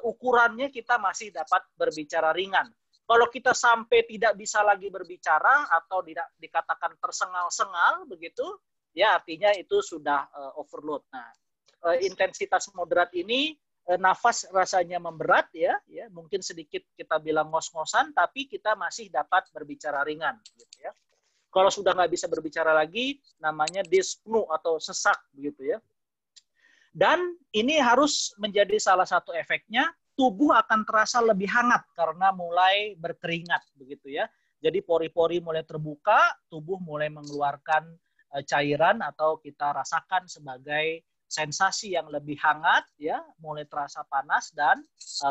Speaker 7: ukurannya kita masih dapat berbicara ringan. Kalau kita sampai tidak bisa lagi berbicara atau tidak dikatakan tersengal-sengal begitu, ya artinya itu sudah overload. Nah, intensitas moderat ini nafas rasanya memberat ya, mungkin sedikit kita bilang ngos-ngosan, tapi kita masih dapat berbicara ringan gitu ya. Kalau sudah nggak bisa berbicara lagi, namanya dyspnea atau sesak begitu ya. Dan ini harus menjadi salah satu efeknya, tubuh akan terasa lebih hangat karena mulai berkeringat begitu ya. Jadi pori-pori mulai terbuka, tubuh mulai mengeluarkan cairan atau kita rasakan sebagai sensasi yang lebih hangat ya, mulai terasa panas dan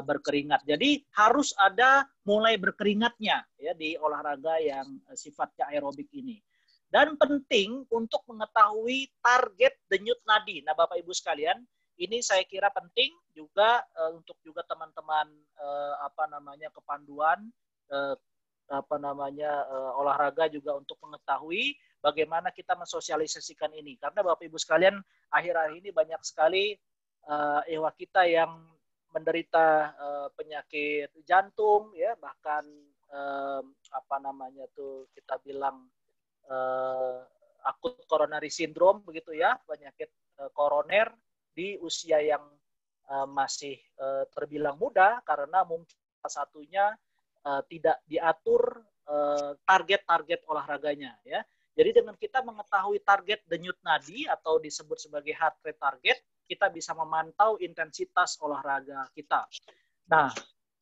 Speaker 7: berkeringat. Jadi harus ada mulai berkeringatnya ya di olahraga yang sifatnya aerobik ini. Dan penting untuk mengetahui target denyut nadi. Nah, Bapak Ibu sekalian, ini saya kira penting juga untuk juga teman-teman kepanduan olahraga juga untuk mengetahui bagaimana kita mensosialisasikan ini. Karena Bapak Ibu sekalian, akhir-akhir ini banyak sekali ehwa kita yang menderita penyakit jantung ya, bahkan kita bilang akut coronary syndrome begitu ya, penyakit koroner di usia yang masih terbilang muda karena mungkin salah satunya tidak diatur target-target olahraganya ya. Jadi dengan kita mengetahui target denyut nadi atau disebut sebagai heart rate target, kita bisa memantau intensitas olahraga kita. Nah,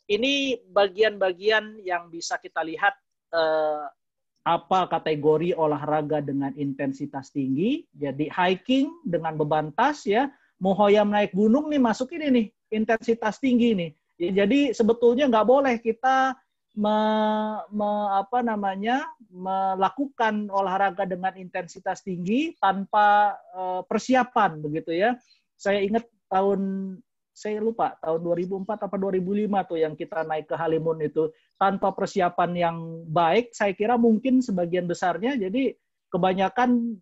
Speaker 7: ini bagian-bagian yang bisa kita lihat apa kategori olahraga dengan intensitas tinggi. Jadi hiking dengan beban tas ya, muhoyam naik gunung nih masuk ini nih, intensitas tinggi nih. Ya, jadi sebetulnya nggak boleh kita melakukan olahraga dengan intensitas tinggi tanpa persiapan begitu ya. Saya ingat tahun 2004 atau 2005 tuh yang kita naik ke Halimun itu tanpa persiapan yang baik, saya kira mungkin sebagian besarnya jadi kebanyakan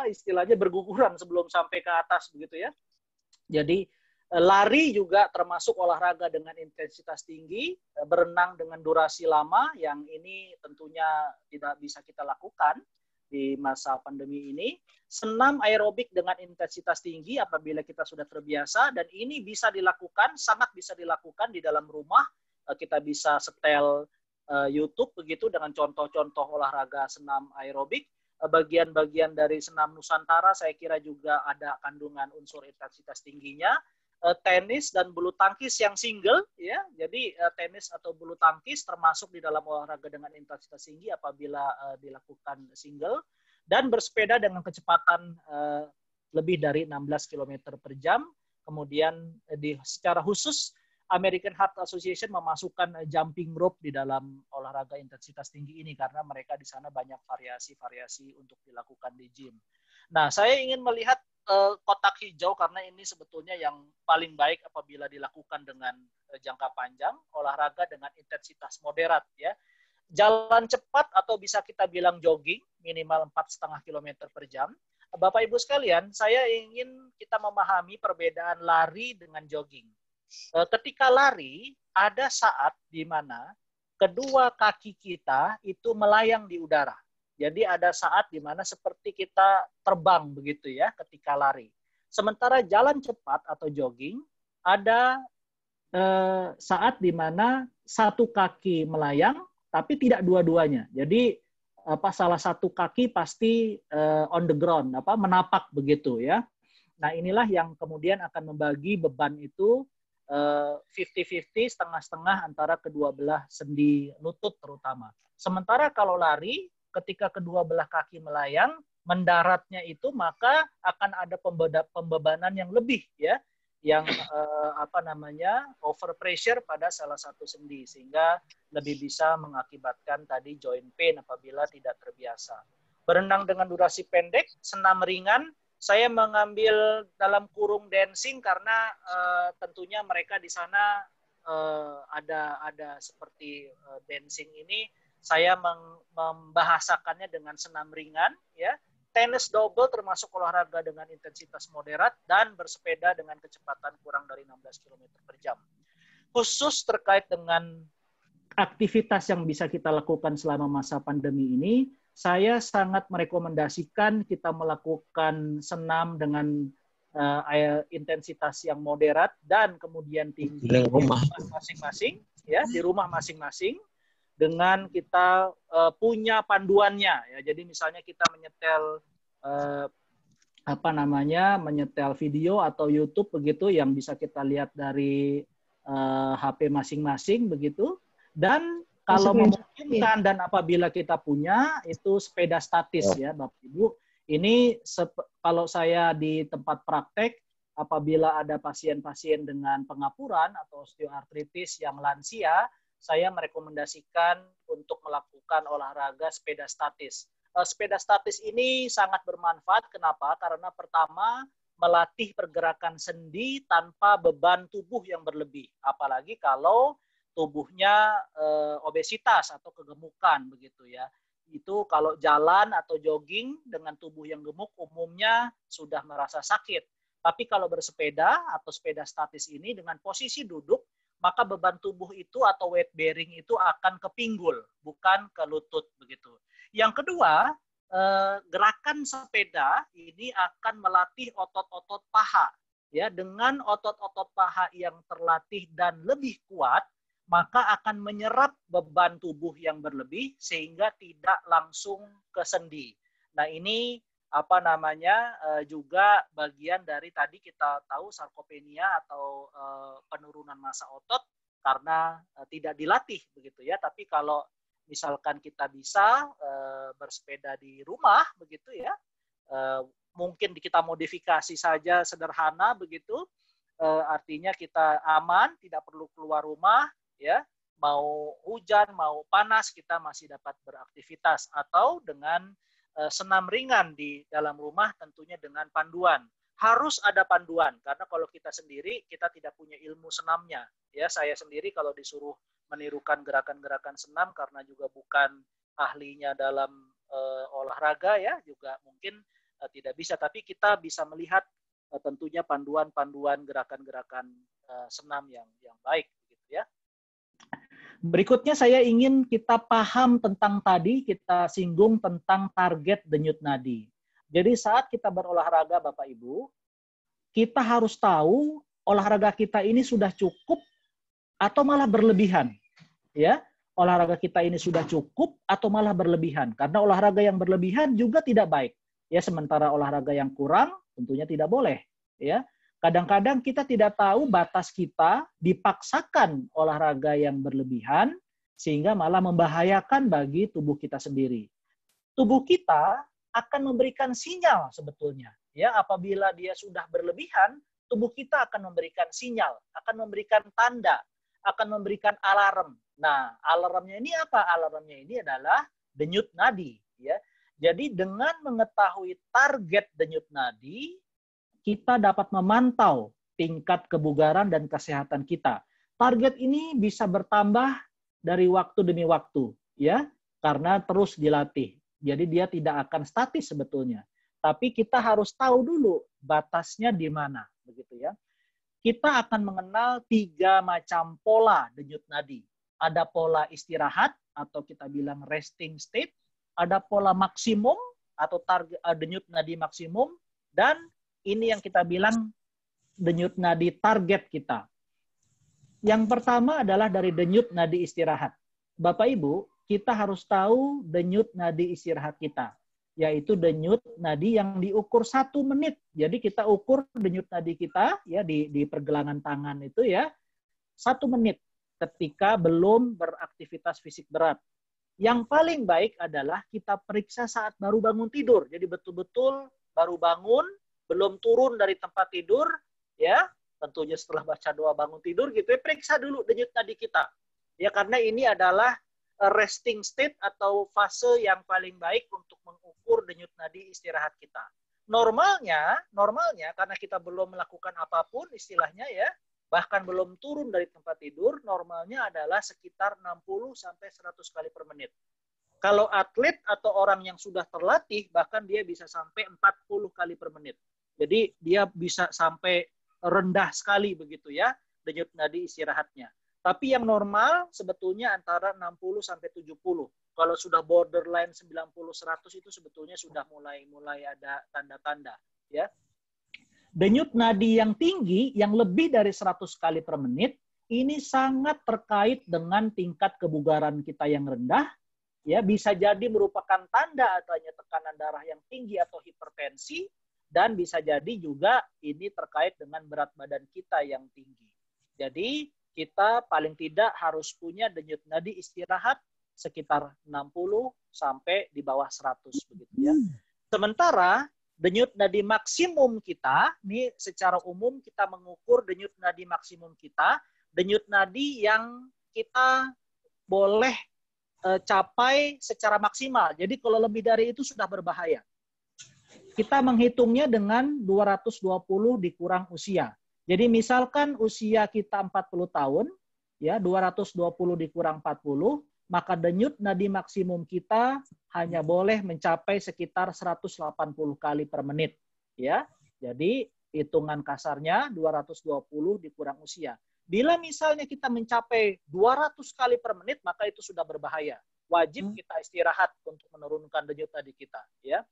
Speaker 7: istilahnya berguguran sebelum sampai ke atas begitu ya. Jadi lari juga termasuk olahraga dengan intensitas tinggi, berenang dengan durasi lama yang ini tentunya tidak bisa kita lakukan di masa pandemi ini. Senam aerobik dengan intensitas tinggi apabila kita sudah terbiasa, dan ini bisa dilakukan, sangat bisa dilakukan di dalam rumah. Kita bisa setel YouTube begitu dengan contoh-contoh olahraga senam aerobik. Bagian-bagian dari senam Nusantara saya kira juga ada kandungan unsur intensitas tingginya. Tenis dan bulu tangkis yang single ya. Jadi tenis atau bulu tangkis termasuk di dalam olahraga dengan intensitas tinggi apabila dilakukan single, dan bersepeda dengan kecepatan lebih dari 16 km per jam. Kemudian secara khusus American Heart Association memasukkan jumping rope di dalam olahraga intensitas tinggi ini karena mereka di sana banyak variasi-variasi untuk dilakukan di gym. Nah, saya ingin melihat kotak hijau karena ini sebetulnya yang paling baik apabila dilakukan dengan jangka panjang, olahraga dengan intensitas moderat ya. Jalan cepat atau bisa kita bilang jogging minimal 4,5 km per jam. Bapak Ibu sekalian, saya ingin kita memahami perbedaan lari dengan jogging. Ketika lari, ada saat di mana kedua kaki kita itu melayang di udara. Jadi ada saat di mana seperti kita terbang begitu ya ketika lari. Sementara jalan cepat atau jogging, ada saat di mana satu kaki melayang, tapi tidak dua-duanya. Jadi salah satu kaki pasti on the ground, menapak begitu ya. Nah inilah yang kemudian akan membagi beban itu 50-50, setengah-setengah antara kedua belah sendi lutut terutama. Sementara kalau lari, ketika kedua belah kaki melayang, mendaratnya itu maka akan ada pembebanan yang lebih ya, yang over pressure pada salah satu sendi sehingga lebih bisa mengakibatkan tadi joint pain apabila tidak terbiasa. Berenang dengan durasi pendek, senam ringan, saya mengambil dalam kurung dancing karena tentunya mereka di sana ada seperti dancing ini. Saya membahasakannya dengan senam ringan, ya, tenis double termasuk olahraga dengan intensitas moderat, dan bersepeda dengan kecepatan kurang dari 16 km per jam. Khusus terkait dengan aktivitas yang bisa kita lakukan selama masa pandemi ini, saya sangat merekomendasikan kita melakukan senam dengan intensitas yang moderat dan kemudian tinggi di rumah masing-masing, ya, di rumah masing-masing. dengan kita punya panduannya ya. Jadi misalnya kita menyetel menyetel video atau YouTube begitu yang bisa kita lihat dari HP masing-masing begitu. Dan kalau memungkinkan dan apabila kita punya itu sepeda statis ya Bapak Ibu. Ini kalau saya di tempat praktek apabila ada pasien-pasien dengan pengapuran atau osteoartritis yang lansia, saya merekomendasikan untuk melakukan olahraga sepeda statis. Sepeda statis ini sangat bermanfaat. Kenapa? Karena pertama, melatih pergerakan sendi tanpa beban tubuh yang berlebih. Apalagi kalau tubuhnya obesitas atau kegemukan begitu ya. Itu kalau jalan atau jogging dengan tubuh yang gemuk umumnya sudah merasa sakit. Tapi kalau bersepeda atau sepeda statis ini dengan posisi duduk, maka beban tubuh itu atau weight bearing itu akan ke pinggul, bukan ke lutut begitu. Yang kedua, gerakan sepeda ini akan melatih otot-otot paha. Ya, dengan otot-otot paha yang terlatih dan lebih kuat, maka akan menyerap beban tubuh yang berlebih sehingga tidak langsung ke sendi. Nah, ini juga bagian dari tadi kita tahu sarkopenia atau penurunan massa otot karena tidak dilatih begitu ya. Tapi kalau misalkan kita bisa bersepeda di rumah begitu ya, mungkin kita modifikasi saja sederhana begitu, artinya kita aman, tidak perlu keluar rumah ya, mau hujan mau panas kita masih dapat beraktivitas, atau dengan senam ringan di dalam rumah tentunya dengan panduan. Harus ada panduan karena kalau kita sendiri kita tidak punya ilmu senamnya ya. Saya sendiri kalau disuruh menirukan gerakan-gerakan senam karena juga bukan ahlinya dalam olahraga ya, juga mungkin tidak bisa, tapi kita bisa melihat tentunya panduan-panduan gerakan-gerakan senam yang baik begitu ya. Berikutnya saya ingin kita paham tentang tadi kita singgung tentang target denyut nadi. Jadi saat kita berolahraga Bapak Ibu, kita harus tahu olahraga kita ini sudah cukup atau malah berlebihan. Ya, olahraga kita ini sudah cukup atau malah berlebihan. Karena olahraga yang berlebihan juga tidak baik. Ya, sementara olahraga yang kurang tentunya tidak boleh. Ya, kadang-kadang kita tidak tahu batas kita, dipaksakan olahraga yang berlebihan sehingga malah membahayakan bagi tubuh kita sendiri. Tubuh kita akan memberikan sinyal sebetulnya. Ya, apabila dia sudah berlebihan, tubuh kita akan memberikan sinyal, akan memberikan tanda, akan memberikan alarm. Nah, alarmnya ini apa? Alarmnya ini adalah denyut nadi. Ya. Jadi dengan mengetahui target denyut nadi, kita dapat memantau tingkat kebugaran dan kesehatan kita. Target ini bisa bertambah dari waktu demi waktu, ya, karena terus dilatih. Jadi dia tidak akan statis sebetulnya. Tapi kita harus tahu dulu batasnya di mana, begitu ya. Kita akan mengenal 3 macam pola denyut nadi. Ada pola istirahat atau kita bilang resting state, ada pola maksimum atau target denyut nadi maksimum, dan ini yang kita bilang denyut nadi target kita. Yang pertama adalah dari denyut nadi istirahat. Bapak Ibu, kita harus tahu denyut nadi istirahat kita, yaitu denyut nadi yang diukur 1 menit. Jadi kita ukur denyut nadi kita ya di pergelangan tangan itu ya 1 menit ketika belum beraktivitas fisik berat. Yang paling baik adalah kita periksa saat baru bangun tidur. Jadi betul-betul baru bangun, belum turun dari tempat tidur, ya, tentunya setelah baca doa bangun tidur gitu ya, periksa dulu denyut nadi kita. Ya, karena ini adalah resting state atau fase yang paling baik untuk mengukur denyut nadi istirahat kita. Normalnya karena kita belum melakukan apapun istilahnya ya, bahkan belum turun dari tempat tidur, normalnya adalah sekitar 60 sampai 100 kali per menit. Kalau atlet atau orang yang sudah terlatih, bahkan dia bisa sampai 40 kali per menit. Jadi dia bisa sampai rendah sekali begitu ya, denyut nadi istirahatnya. Tapi yang normal sebetulnya antara 60 sampai 70. Kalau sudah borderline 90-100 itu sebetulnya sudah mulai ada tanda-tanda ya. Denyut nadi yang tinggi yang lebih dari 100 kali per menit ini sangat terkait dengan tingkat kebugaran kita yang rendah, ya bisa jadi merupakan tanda adanya tekanan darah yang tinggi atau hipertensi, dan bisa jadi juga ini terkait dengan berat badan kita yang tinggi. Jadi kita paling tidak harus punya denyut nadi istirahat sekitar 60 sampai di bawah 100 begitu ya. Sementara denyut nadi maksimum kita, ini secara umum kita mengukur denyut nadi maksimum kita, denyut nadi yang kita boleh capai secara maksimal. Jadi kalau lebih dari itu sudah berbahaya. Kita menghitungnya dengan 220 dikurang usia. Jadi misalkan usia kita 40 tahun, ya 220 dikurang 40, maka denyut nadi maksimum kita hanya boleh mencapai sekitar 180 kali per menit. Ya, jadi hitungan kasarnya 220 dikurang usia. Bila misalnya kita mencapai 200 kali per menit, maka itu sudah berbahaya. Wajib kita istirahat untuk menurunkan denyut nadi kita. Ya.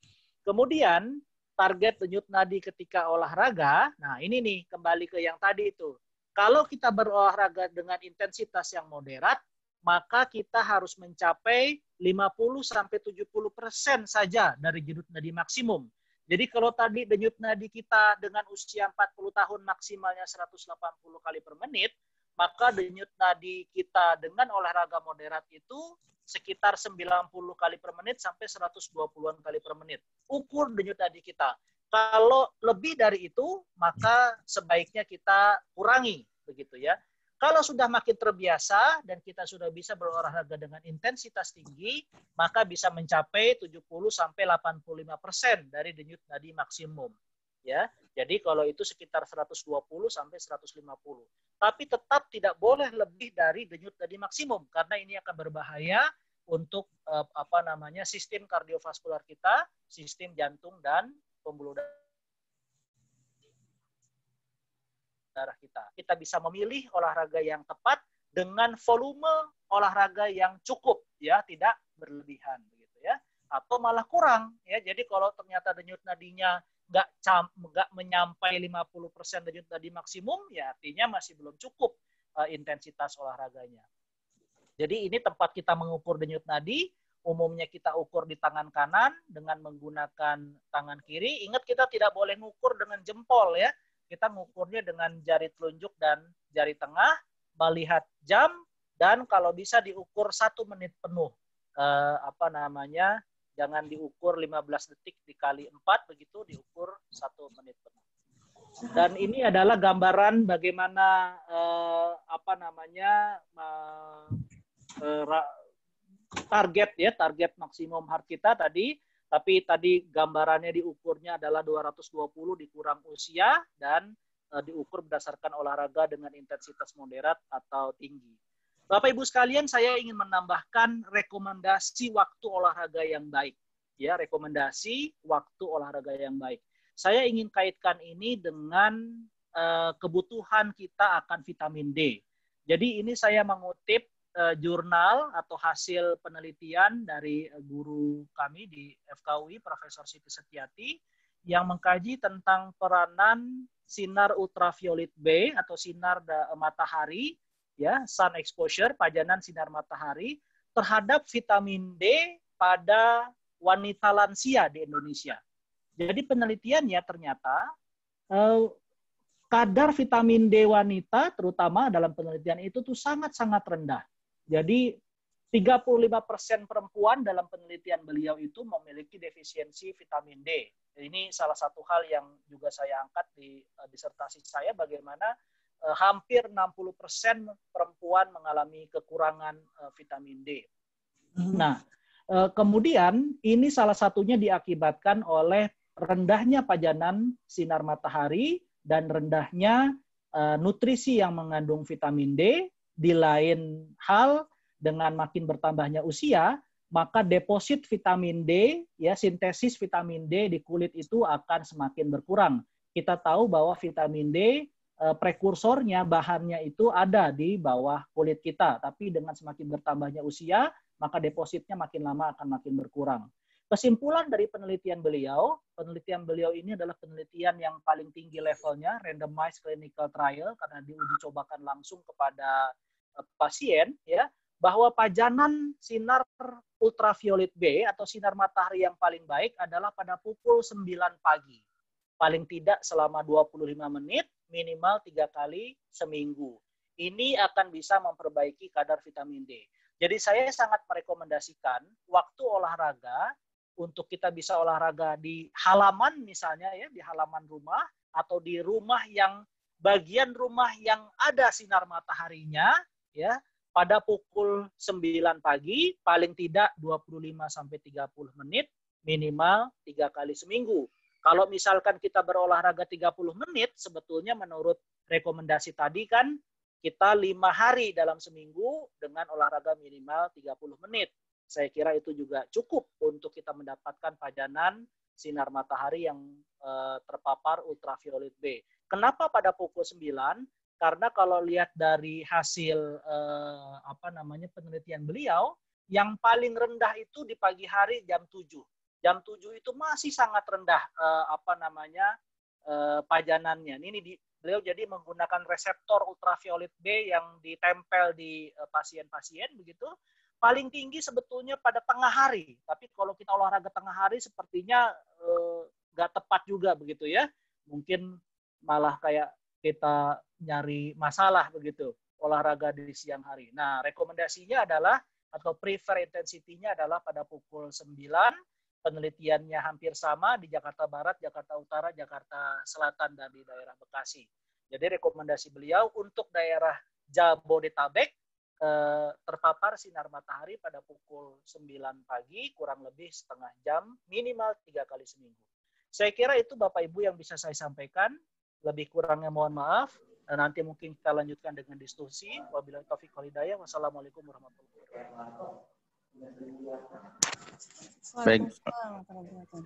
Speaker 7: Kemudian target denyut nadi ketika olahraga, nah ini nih kembali ke yang tadi itu. Kalau kita berolahraga dengan intensitas yang moderat, maka kita harus mencapai 50-70% saja dari denyut nadi maksimum. Jadi kalau tadi denyut nadi kita dengan usia 40 tahun maksimalnya 180 kali per menit, maka denyut nadi kita dengan olahraga moderat itu sekitar 90 kali per menit sampai 120-an kali per menit. Ukur denyut nadi kita. Kalau lebih dari itu, maka sebaiknya kita kurangi, begitu ya. Kalau sudah makin terbiasa dan kita sudah bisa berolahraga dengan intensitas tinggi, maka bisa mencapai 70-85% dari denyut nadi maksimum. Ya, jadi kalau itu sekitar 120 sampai 150. Tapi tetap tidak boleh lebih dari denyut nadi maksimum karena ini akan berbahaya untuk sistem kardiovaskular kita, sistem jantung dan pembuluh darah kita. Kita bisa memilih olahraga yang tepat dengan volume olahraga yang cukup, ya, tidak berlebihan, begitu ya, atau malah kurang, ya. Jadi kalau ternyata denyut nadinya nggak menyampai 50% denyut nadi maksimum, ya artinya masih belum cukup intensitas olahraganya. Jadi ini tempat kita mengukur denyut nadi. Umumnya kita ukur di tangan kanan dengan menggunakan tangan kiri. Ingat kita tidak boleh mengukur dengan jempol ya. Kita mengukurnya dengan jari telunjuk dan jari tengah, melihat jam, dan kalau bisa diukur 1 menit penuh. Jangan diukur 15 detik dikali 4, begitu diukur 1 menit penuh. Dan ini adalah gambaran bagaimana target maksimum heart kita tadi. Tapi tadi gambarannya diukurnya adalah 220 dikurang usia dan diukur berdasarkan olahraga dengan intensitas moderat atau tinggi. Bapak Ibu sekalian, saya ingin menambahkan rekomendasi waktu olahraga yang baik. Ya, rekomendasi waktu olahraga yang baik. Saya ingin kaitkan ini dengan kebutuhan kita akan vitamin D. Jadi ini saya mengutip jurnal atau hasil penelitian dari guru kami di FKUI, Profesor Siti Setiati, yang mengkaji tentang peranan sinar ultraviolet B atau sinar matahari, ya, sun exposure, pajanan sinar matahari, terhadap vitamin D pada wanita lansia di Indonesia. Jadi penelitiannya ternyata kadar vitamin D wanita, terutama dalam penelitian itu tuh sangat-sangat rendah. Jadi 35% perempuan dalam penelitian beliau itu memiliki defisiensi vitamin D. Ini salah satu hal yang juga saya angkat di disertasi saya, bagaimana hampir 60% perempuan mengalami kekurangan vitamin D. Nah, kemudian ini salah satunya diakibatkan oleh rendahnya pajanan sinar matahari dan rendahnya nutrisi yang mengandung vitamin D. Di lain hal, dengan makin bertambahnya usia, maka deposit vitamin D, ya, sintesis vitamin D di kulit itu akan semakin berkurang. Kita tahu bahwa vitamin D prekursornya, bahannya itu ada di bawah kulit kita, tapi dengan semakin bertambahnya usia, maka depositnya makin lama akan makin berkurang. Kesimpulan dari penelitian beliau ini adalah penelitian yang paling tinggi levelnya, randomized clinical trial, karena diuji cobakan langsung kepada pasien, ya, bahwa pajanan sinar ultraviolet B atau sinar matahari yang paling baik adalah pada pukul 9 pagi. Paling tidak selama 25 menit, minimal 3 kali seminggu. Ini akan bisa memperbaiki kadar vitamin D. Jadi saya sangat merekomendasikan waktu olahraga, untuk kita bisa olahraga di halaman misalnya, ya, di halaman rumah atau di rumah yang bagian rumah yang ada sinar mataharinya, ya, pada pukul 9 pagi, paling tidak 25 sampai 30 menit, minimal 3 kali seminggu. Kalau misalkan kita berolahraga 30 menit, sebetulnya menurut rekomendasi tadi kan kita 5 hari dalam seminggu dengan olahraga minimal 30 menit. Saya kira itu juga cukup untuk kita mendapatkan pajanan sinar matahari yang terpapar ultraviolet B. Kenapa pada pukul 9? Karena kalau lihat dari hasil penelitian beliau, yang paling rendah itu di pagi hari jam 7. Jam 7 itu masih sangat rendah pajanannya. Ini beliau jadi menggunakan reseptor ultraviolet B yang ditempel di pasien-pasien begitu. Paling tinggi sebetulnya pada tengah hari. Tapi kalau kita olahraga tengah hari sepertinya nggak tepat juga begitu ya. Mungkin malah kayak kita nyari masalah begitu, olahraga di siang hari. Nah, rekomendasinya adalah, atau prefer intensity-nya adalah pada pukul 9, penelitiannya hampir sama di Jakarta Barat, Jakarta Utara, Jakarta Selatan, dan di daerah Bekasi. Jadi rekomendasi beliau untuk daerah Jabodetabek, terpapar sinar matahari pada pukul 9 pagi, kurang lebih setengah jam, minimal 3 kali seminggu. Saya kira itu Bapak Ibu yang bisa saya sampaikan. Lebih kurangnya mohon maaf. Nanti mungkin kita lanjutkan dengan diskusi. Wabillahi taufiq wal hidayah. Wassalamualaikum warahmatullahi wabarakatuh.
Speaker 1: Baik.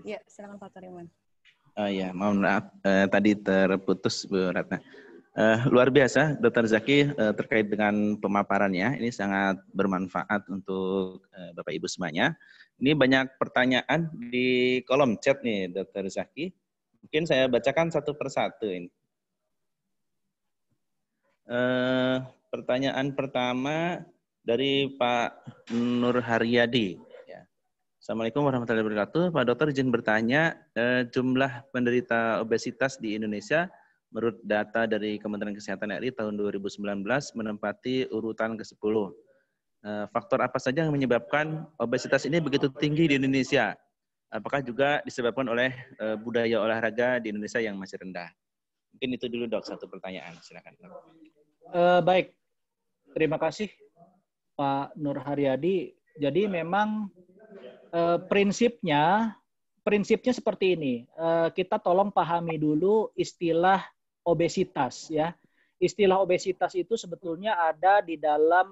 Speaker 1: Ya, silakan Pak Tariman.
Speaker 5: Ya, mohon maaf tadi terputus Bu Ratna. Luar biasa Dr. Zaki terkait dengan pemaparannya. Ini sangat bermanfaat untuk Bapak Ibu semuanya. Ini banyak pertanyaan di kolom chat nih Dr. Zaki. Mungkin saya bacakan satu persatu ini. Pertanyaan pertama dari Pak Nur Haryadi. Ya. Assalamualaikum warahmatullahi wabarakatuh. Pak Dokter izin bertanya, jumlah penderita obesitas di Indonesia menurut data dari Kementerian Kesehatan RI tahun 2019 menempati urutan ke-10. Faktor apa saja yang menyebabkan obesitas ini begitu tinggi di Indonesia? Apakah juga disebabkan oleh budaya olahraga di Indonesia yang masih rendah? Mungkin itu dulu Dok, satu pertanyaan. Silakan.
Speaker 7: Baik, terima kasih Pak Nur Haryadi. Jadi memang prinsipnya seperti ini. Kita tolong pahami dulu istilah obesitas ya. Istilah obesitas itu sebetulnya ada di dalam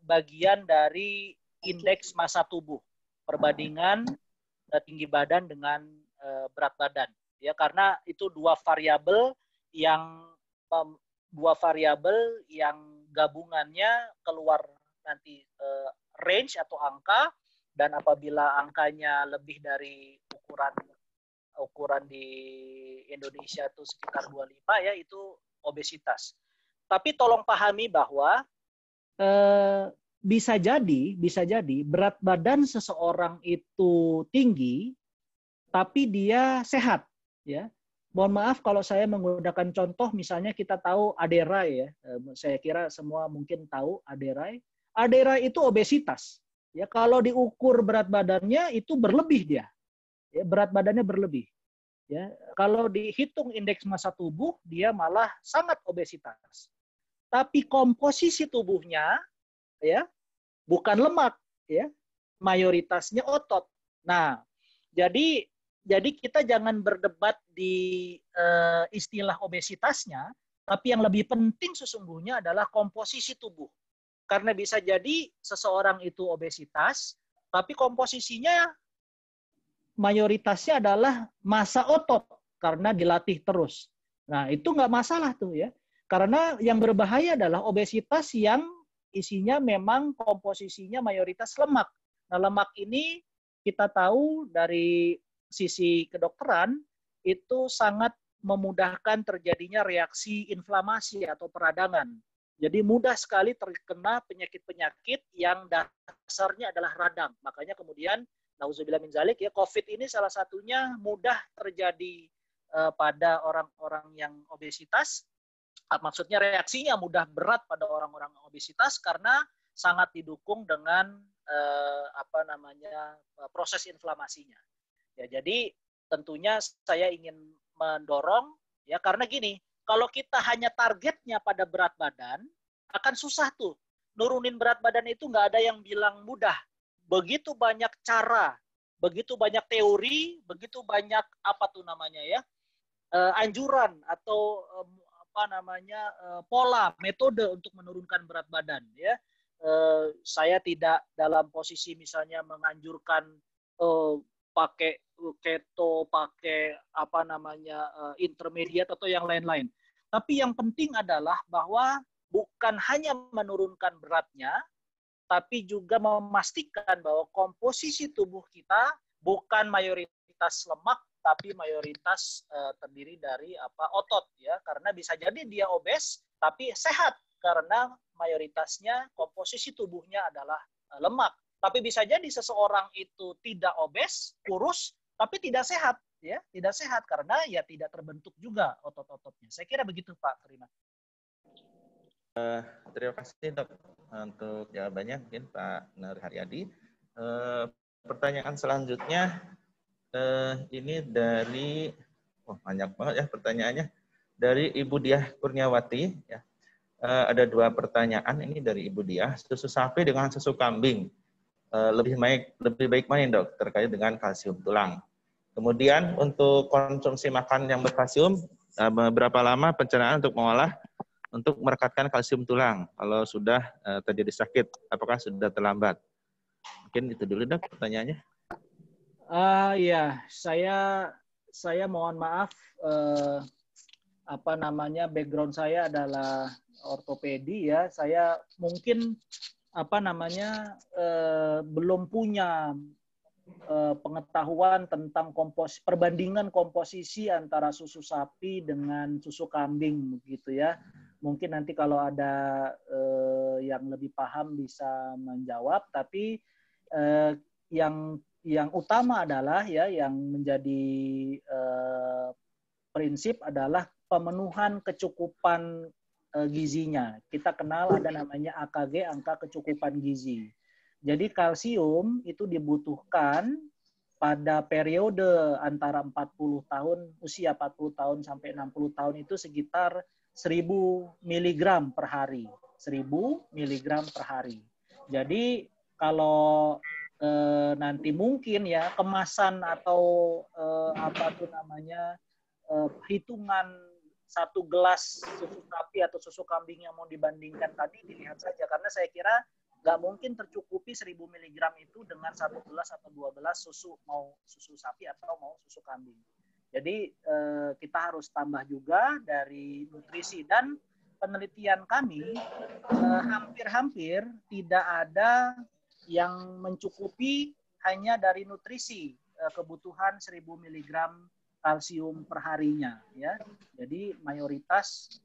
Speaker 7: bagian dari indeks massa tubuh, perbandingan tinggi badan dengan berat badan ya, karena itu dua variabel yang gabungannya keluar nanti range atau angka, dan apabila angkanya lebih dari ukuran di Indonesia itu sekitar 25 ya, itu obesitas. Tapi tolong pahami bahwa bisa jadi berat badan seseorang itu tinggi tapi dia sehat ya. Mohon maaf kalau saya menggunakan contoh, misalnya kita tahu Aderai ya. Saya kira semua mungkin tahu Aderai. Aderai itu obesitas. Ya, kalau diukur berat badannya itu berlebih dia. Ya, berat badannya berlebih. Ya, kalau dihitung indeks massa tubuh dia malah sangat obesitas. Tapi komposisi tubuhnya ya bukan lemak ya, mayoritasnya otot. Nah, jadi kita jangan berdebat di istilah obesitasnya, tapi yang lebih penting sesungguhnya adalah komposisi tubuh. Karena bisa jadi seseorang itu obesitas, tapi komposisinya mayoritasnya adalah massa otot karena dilatih terus. Nah, itu nggak masalah tuh ya. Karena yang berbahaya adalah obesitas yang isinya memang komposisinya mayoritas lemak. Nah, lemak ini kita tahu dari sisi kedokteran itu sangat memudahkan terjadinya reaksi inflamasi atau peradangan. Jadi mudah sekali terkena penyakit-penyakit yang dasarnya adalah radang. Makanya kemudian, nauzubillah min zalik, ya, COVID ini salah satunya mudah terjadi pada orang-orang yang obesitas. Maksudnya reaksinya mudah berat pada orang-orang obesitas karena sangat didukung dengan proses inflamasinya. Ya, jadi tentunya saya ingin mendorong, ya, karena gini, kalau kita hanya targetnya pada berat badan, akan susah tuh. Nurunin berat badan itu nggak ada yang bilang mudah. Begitu banyak cara, begitu banyak teori, begitu banyak anjuran atau pola, metode untuk menurunkan berat badan. Ya, saya tidak dalam posisi misalnya menganjurkan pakai keto, pakai intermediate atau yang lain-lain. Tapi yang penting adalah bahwa bukan hanya menurunkan beratnya, tapi juga memastikan bahwa komposisi tubuh kita bukan mayoritas lemak, tapi mayoritas terdiri dari otot, ya. Karena bisa jadi dia obes tapi sehat karena mayoritasnya komposisi tubuhnya adalah lemak. Tapi bisa jadi seseorang itu tidak obes, kurus, tapi tidak sehat, ya, tidak sehat karena ya tidak terbentuk juga otot-ototnya. Saya kira begitu, Pak. Terima
Speaker 5: kasih, Dok, untuk jawabannya, mungkin Pak Nur Haryadi. Pertanyaan selanjutnya ini dari banyak banget ya pertanyaannya, dari Ibu Diah Kurniawati. Ya, ada 2 pertanyaan ini dari Ibu Diah. Susu sapi dengan susu kambing lebih baik mana, Dok, terkait dengan kalsium tulang? Kemudian untuk konsumsi makan yang berkalsium, berapa lama pencernaan untuk mengolah untuk merekatkan kalsium tulang kalau sudah terjadi sakit, apakah sudah terlambat? Mungkin itu dulu, Dok, pertanyaannya.
Speaker 7: Ya, saya mohon maaf, background saya adalah ortopedi, ya. Saya mungkin belum punya pengetahuan tentang perbandingan komposisi antara susu sapi dengan susu kambing, begitu ya. Mungkin nanti kalau ada yang lebih paham bisa menjawab, tapi yang utama adalah, ya, yang menjadi prinsip adalah pemenuhan kecukupan gizinya. Kita kenal ada namanya AKG, angka kecukupan gizi. Jadi kalsium itu dibutuhkan pada periode antara 40 tahun, usia 40 tahun sampai 60 tahun itu sekitar 1000 mg per hari. 1000 mg per hari. Jadi kalau nanti mungkin, ya, kemasan atau hitungan 1 gelas susu sapi atau susu kambing yang mau dibandingkan tadi dilihat saja, karena saya kira nggak mungkin tercukupi 1000 mg itu dengan 1 gelas atau 2 gelas susu, mau susu sapi atau mau susu kambing. Jadi kita harus tambah juga dari nutrisi, dan penelitian kami hampir-hampir tidak ada yang mencukupi hanya dari nutrisi kebutuhan 1000 mg kalsium per harinya, ya. Jadi mayoritas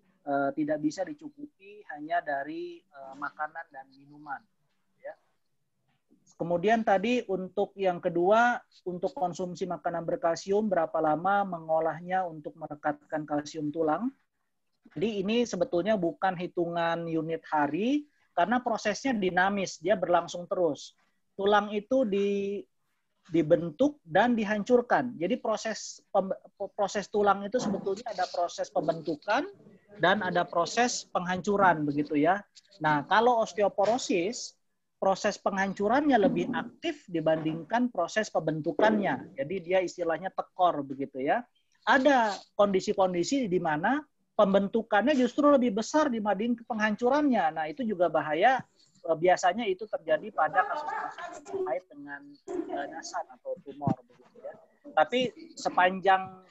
Speaker 7: tidak bisa dicukupi hanya dari makanan dan minuman, ya. Kemudian tadi untuk yang kedua, untuk konsumsi makanan berkalsium, berapa lama mengolahnya untuk merekatkan kalsium tulang. Jadi ini sebetulnya bukan hitungan unit hari, karena prosesnya dinamis, dia berlangsung terus. Tulang itu dibentuk dan dihancurkan. Jadi proses tulang itu sebetulnya ada proses pembentukan dan ada proses penghancuran, begitu ya. Nah, kalau osteoporosis, proses penghancurannya lebih aktif dibandingkan proses pembentukannya. Jadi dia istilahnya tekor, begitu ya. Ada kondisi-kondisi di mana pembentukannya justru lebih besar dibanding penghancurannya. Nah, itu juga bahaya. Biasanya itu terjadi pada kasus-kasus terkait dengan nasab atau tumor, begitu ya. Tapi sepanjang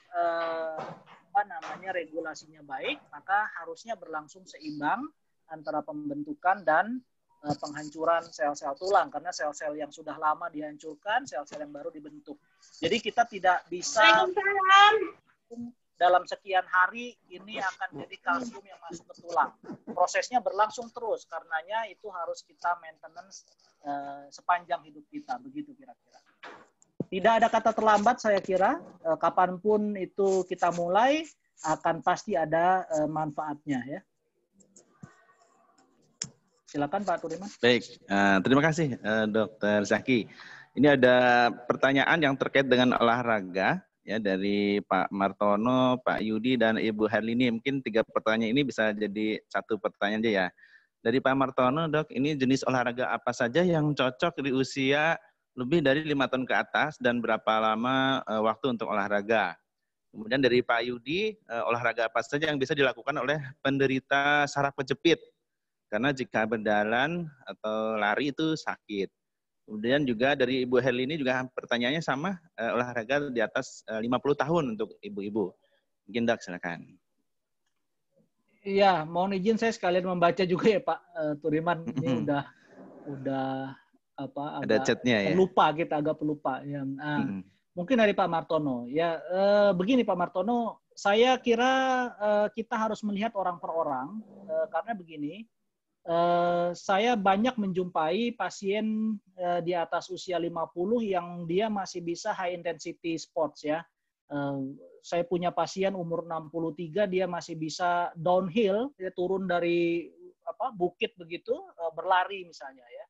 Speaker 7: regulasinya baik, maka harusnya berlangsung seimbang antara pembentukan dan penghancuran sel-sel tulang, karena sel-sel yang sudah lama dihancurkan, sel-sel yang baru dibentuk. Jadi kita tidak bisa dalam sekian hari ini akan jadi kalsium yang masuk ke tulang. Prosesnya berlangsung terus, karenanya itu harus kita maintenance sepanjang hidup kita, begitu kira-kira. Tidak ada kata terlambat saya kira, kapanpun itu kita mulai akan pasti ada manfaatnya ya. Silakan Pak Turiman.
Speaker 5: Baik, terima kasih Dr. Zaki. Ini ada pertanyaan yang terkait dengan olahraga ya dari Pak Martono, Pak Yudi, dan Ibu Herlini. Mungkin 3 pertanyaan ini bisa jadi 1 pertanyaan aja ya. Dari Pak Martono, Dok, ini jenis olahraga apa saja yang cocok di usia lebih dari 5 tahun ke atas dan berapa lama waktu untuk olahraga? Kemudian dari Pak Yudi, olahraga apa saja yang bisa dilakukan oleh penderita saraf kejepit? Karena jika berjalan atau lari itu sakit. Kemudian juga dari Ibu Herlini juga pertanyaannya sama, olahraga di atas 50 tahun untuk ibu-ibu. Mungkin Dok, silakan.
Speaker 7: Iya, mohon izin saya sekalian membaca juga ya Pak Turiman. Ini udah apa
Speaker 5: ada chatnya ya.
Speaker 7: Pelupa kita agak pelupa yang mungkin dari Pak Martono. Ya begini Pak Martono, saya kira kita harus melihat orang per orang karena begini. Saya banyak menjumpai pasien di atas usia 50 yang dia masih bisa high intensity sports ya. Saya punya pasien umur 63 dia masih bisa downhill, dia turun dari bukit begitu berlari misalnya ya.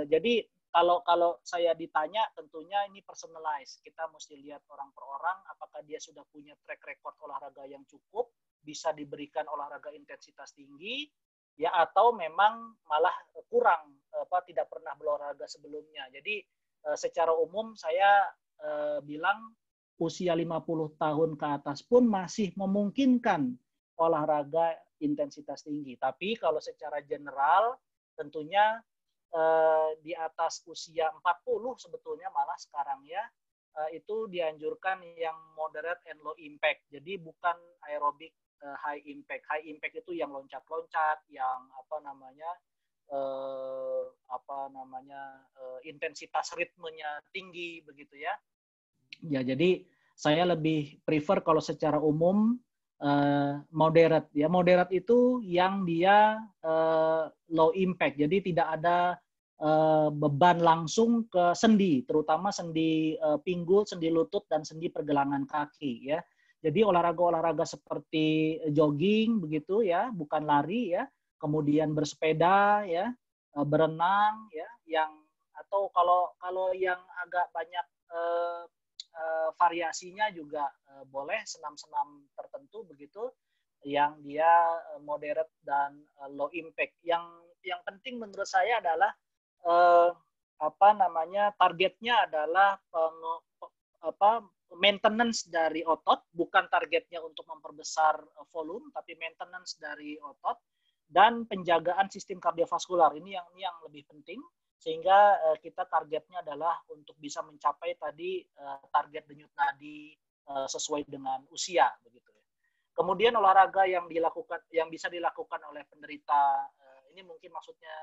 Speaker 7: Jadi kalau saya ditanya tentunya ini personalized. Kita mesti lihat orang per orang apakah dia sudah punya track record olahraga yang cukup, bisa diberikan olahraga intensitas tinggi ya, atau memang malah kurang tidak pernah berolahraga sebelumnya. Jadi secara umum saya bilang usia 50 tahun ke atas pun masih memungkinkan olahraga intensitas tinggi. Tapi kalau secara general tentunya di atas usia 40 sebetulnya malah sekarang ya itu dianjurkan yang moderate and low impact. Jadi bukan aerobik high impact. High impact itu yang loncat-loncat, yang intensitas ritmenya tinggi begitu ya. Ya, jadi saya lebih prefer kalau secara umum moderate. Ya, moderate itu yang dia low impact. Jadi tidak ada beban langsung ke sendi, terutama sendi pinggul, sendi lutut, dan sendi pergelangan kaki. Ya, jadi olahraga-olahraga seperti jogging begitu ya, bukan lari ya. Kemudian bersepeda ya, berenang ya, atau kalau yang agak banyak variasinya juga boleh senam-senam tertentu begitu yang dia moderate dan low impact. Yang penting menurut saya adalah targetnya adalah maintenance dari otot, bukan targetnya untuk memperbesar volume, tapi maintenance dari otot dan penjagaan sistem kardiovaskular. Ini yang lebih penting, sehingga kita targetnya adalah untuk bisa mencapai tadi target denyut nadi sesuai dengan usia begitu ya. Kemudian olahraga yang bisa dilakukan oleh penderita ini mungkin maksudnya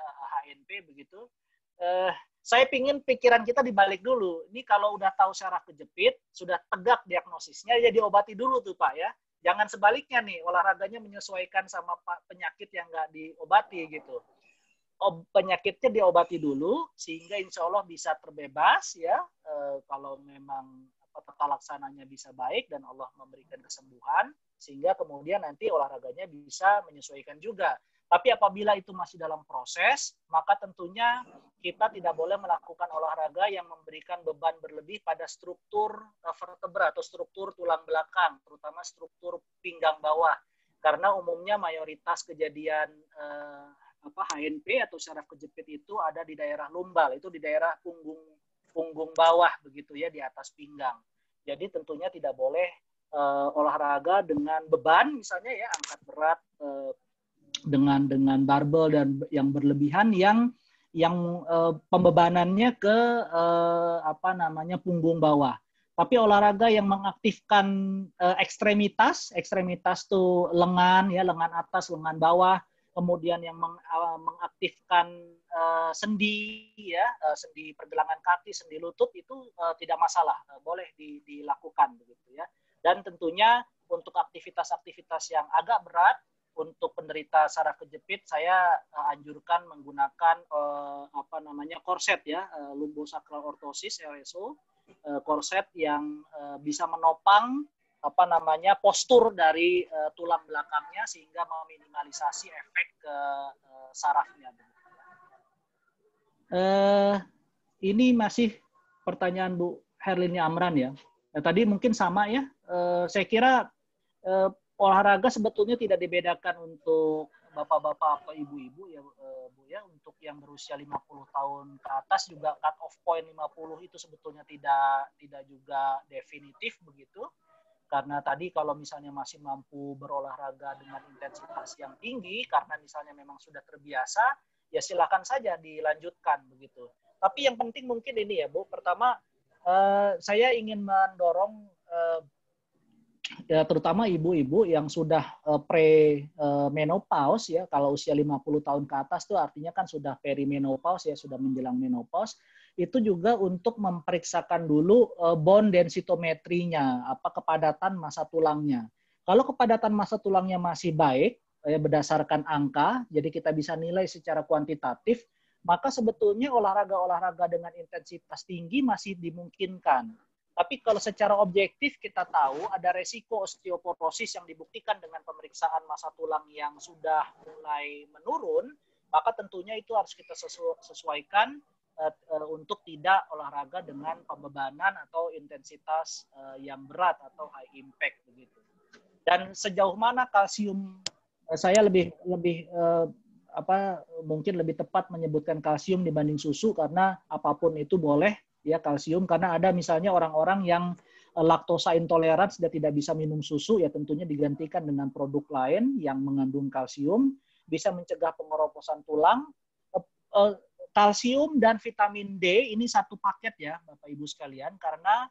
Speaker 7: HNP begitu. Saya pingin pikiran kita dibalik dulu. Ini kalau udah tahu saraf kejepit, sudah tegak diagnosisnya, ya diobati dulu tuh Pak ya. Jangan sebaliknya nih, olahraganya menyesuaikan sama penyakit yang nggak diobati gitu. Penyakitnya diobati dulu, sehingga insya Allah bisa terbebas ya. Kalau memang tata laksananya bisa baik dan Allah memberikan kesembuhan, sehingga kemudian nanti olahraganya bisa menyesuaikan juga. Tapi apabila itu masih dalam proses, maka tentunya kita tidak boleh melakukan olahraga yang memberikan beban berlebih pada struktur vertebra atau struktur tulang belakang, terutama struktur pinggang bawah. Karena umumnya mayoritas kejadian HNP atau saraf kejepit itu ada di daerah lumbal, itu di daerah punggung bawah begitu ya, di atas pinggang. Jadi tentunya tidak boleh olahraga dengan beban misalnya ya, angkat berat dengan barbel dan yang berlebihan yang pembebanannya ke punggung bawah. Tapi olahraga yang mengaktifkan ekstremitas tuh lengan ya, lengan atas, lengan bawah, kemudian yang mengaktifkan sendi ya, sendi pergelangan kaki, sendi lutut itu tidak masalah, boleh dilakukan begitu ya. Dan tentunya untuk aktivitas-aktivitas yang agak berat untuk penderita saraf kejepit, saya anjurkan menggunakan korset ya, lumbosacral orthosis LSO, korset yang bisa menopang postur dari tulang belakangnya sehingga meminimalisasi efek ke sarafnya. Ini masih pertanyaan Bu Herlini Amran ya. Tadi mungkin sama ya. Saya kira olahraga sebetulnya tidak dibedakan untuk bapak-bapak atau ibu-ibu ya Bu ya. Untuk yang berusia 50 tahun ke atas juga cut off point 50 itu sebetulnya tidak juga definitif begitu. Karena tadi kalau misalnya masih mampu berolahraga dengan intensitas yang tinggi karena misalnya memang sudah terbiasa, ya silakan saja dilanjutkan begitu. Tapi yang penting mungkin ini ya Bu, pertama saya ingin mendorong ya terutama ibu-ibu yang sudah pre-menopause ya, kalau usia 50 tahun ke atas itu artinya kan sudah perimenopause ya, sudah menjelang menopause, itu juga untuk memeriksakan dulu bone densitometrinya, kepadatan massa tulangnya. Kalau kepadatan massa tulangnya masih baik ya, berdasarkan angka, jadi kita bisa nilai secara kuantitatif, maka sebetulnya olahraga-olahraga dengan intensitas tinggi masih dimungkinkan. Tapi kalau secara objektif kita tahu ada resiko osteoporosis yang dibuktikan dengan pemeriksaan massa tulang yang sudah mulai menurun, maka tentunya itu harus kita sesuaikan untuk tidak olahraga dengan pembebanan atau intensitas yang berat atau high impact begitu. Dan sejauh mana kalsium, saya mungkin lebih tepat menyebutkan kalsium dibanding susu karena apapun itu boleh ya kalsium, karena ada misalnya orang-orang yang laktosa intoleran sudah tidak bisa minum susu, ya tentunya digantikan dengan produk lain yang mengandung kalsium, bisa mencegah pengeroposan tulang. Kalsium dan vitamin D ini satu paket ya Bapak Ibu sekalian, karena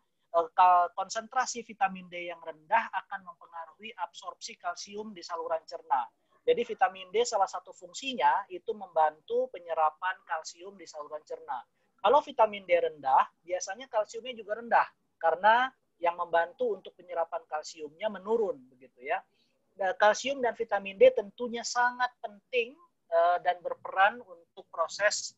Speaker 7: konsentrasi vitamin D yang rendah akan mempengaruhi absorpsi kalsium di saluran cerna. Jadi vitamin D salah satu fungsinya itu membantu penyerapan kalsium di saluran cerna. Kalau vitamin D rendah, biasanya kalsiumnya juga rendah karena yang membantu untuk penyerapan kalsiumnya menurun begitu ya. Nah, kalsium dan vitamin D tentunya sangat penting dan berperan untuk proses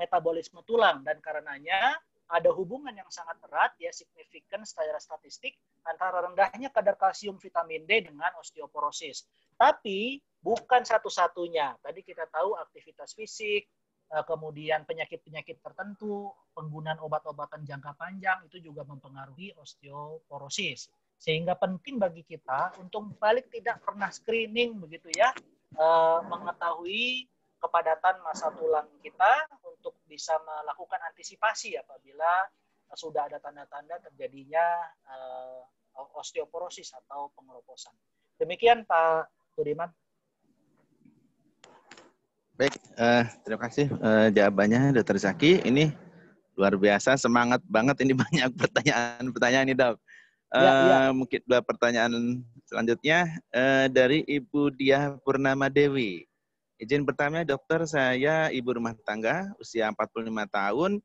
Speaker 7: metabolisme tulang, dan karenanya ada hubungan yang sangat erat ya, signifikan secara statistik antara rendahnya kadar kalsium vitamin D dengan osteoporosis. Tapi bukan satu-satunya. Tadi kita tahu aktivitas fisik, kemudian penyakit-penyakit tertentu, penggunaan obat-obatan jangka panjang itu juga mempengaruhi osteoporosis. Sehingga penting bagi kita untuk paling tidak pernah screening begitu ya, mengetahui kepadatan massa tulang kita untuk bisa melakukan antisipasi apabila sudah ada tanda-tanda terjadinya osteoporosis atau pengeroposan. Demikian Pak Budiman.
Speaker 5: Baik, terima kasih jawabannya Dr. Zaki. Ini luar biasa, semangat banget, ini banyak pertanyaan-pertanyaan ini Dok. Mungkin dua pertanyaan selanjutnya dari Ibu Diah Purnama Dewi. Izin bertanya dokter, saya ibu rumah tangga usia 45 tahun.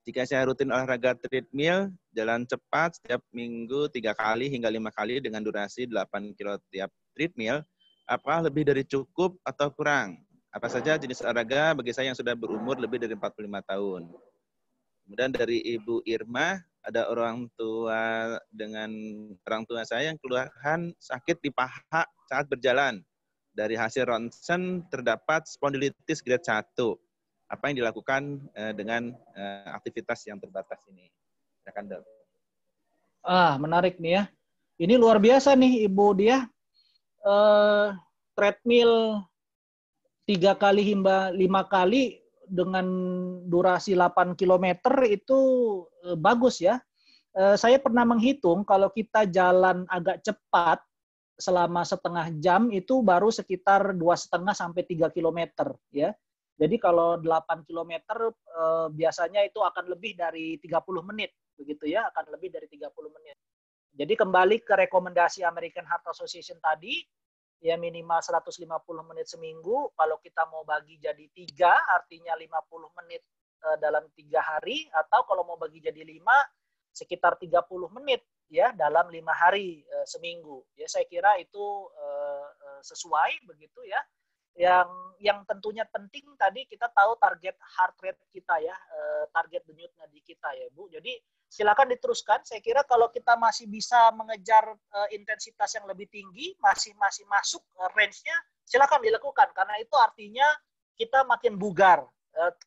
Speaker 5: Jika saya rutin olahraga treadmill, jalan cepat setiap minggu 3 kali hingga 5 kali dengan durasi 8 kilo tiap treadmill, apakah lebih dari cukup atau kurang? Apa saja jenis olahraga bagi saya yang sudah berumur lebih dari 45 tahun? Kemudian dari Ibu Irma, ada orang tua saya yang keluhan sakit di paha saat berjalan. Dari hasil ronsen terdapat spondilitis grade 1. Apa yang dilakukan dengan aktivitas yang terbatas ini? Silakan Dok.
Speaker 7: Menarik nih ya. Ini luar biasa nih Ibu dia. Treadmill 3 kali hingga 5 kali dengan durasi 8 km itu bagus ya. Saya pernah menghitung kalau kita jalan agak cepat selama setengah jam itu baru sekitar 2,5 sampai 3 km ya. Jadi kalau 8 km biasanya itu akan lebih dari 30 menit begitu ya, akan lebih dari 30 menit. Jadi kembali ke rekomendasi American Heart Association tadi, ya minimal 150 menit seminggu. Kalau kita mau bagi jadi 3, artinya 50 menit dalam 3 hari, atau kalau mau bagi jadi 5, sekitar 30 menit ya dalam 5 hari seminggu. Ya saya kira itu sesuai begitu ya. Yang tentunya penting tadi kita tahu target heart rate kita ya, target denyut nadi kita ya Bu. Jadi silakan diteruskan. Saya kira kalau kita masih bisa mengejar intensitas yang lebih tinggi, masih masuk range-nya, silakan dilakukan karena itu artinya kita makin bugar.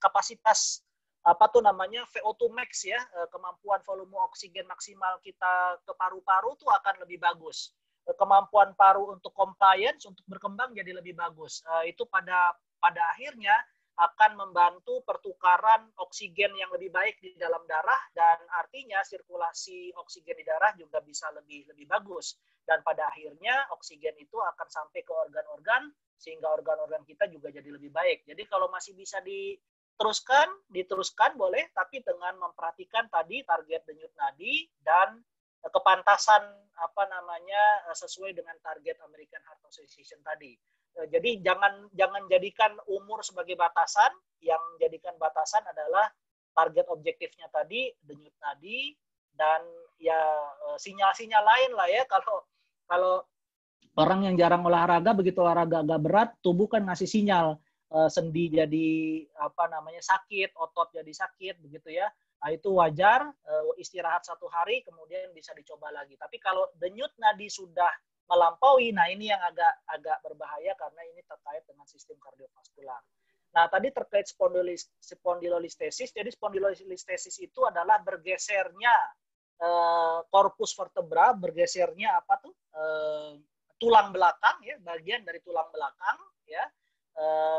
Speaker 7: Kapasitas VO2 max ya, kemampuan volume oksigen maksimal kita ke paru-paru itu akan lebih bagus. Kemampuan paru untuk compliance, untuk berkembang jadi lebih bagus. Itu pada akhirnya akan membantu pertukaran oksigen yang lebih baik di dalam darah dan artinya sirkulasi oksigen di darah juga bisa lebih bagus. Dan pada akhirnya oksigen itu akan sampai ke organ-organ sehingga organ-organ kita juga jadi lebih baik. Jadi kalau masih bisa diteruskan boleh, tapi dengan memperhatikan tadi target denyut nadi dan kepantasan sesuai dengan target American Heart Association tadi. Jadi jangan jadikan umur sebagai batasan, yang jadikan batasan adalah target objektifnya tadi denyut nadi dan ya sinyal-sinyal lain lah ya. Kalau orang yang jarang olahraga, begitu olahraga agak berat, tubuh kan ngasih sinyal, sendi jadi sakit, otot jadi sakit begitu ya. Nah, itu wajar, istirahat 1 hari kemudian bisa dicoba lagi. Tapi kalau denyut nadi sudah melampaui, nah ini yang agak berbahaya karena ini terkait dengan sistem kardiovaskular. Nah, tadi terkait spondylolistesis. Jadi spondylolistesis itu adalah bergesernya korpus vertebra, bergesernya tulang belakang ya, bagian dari tulang belakang ya.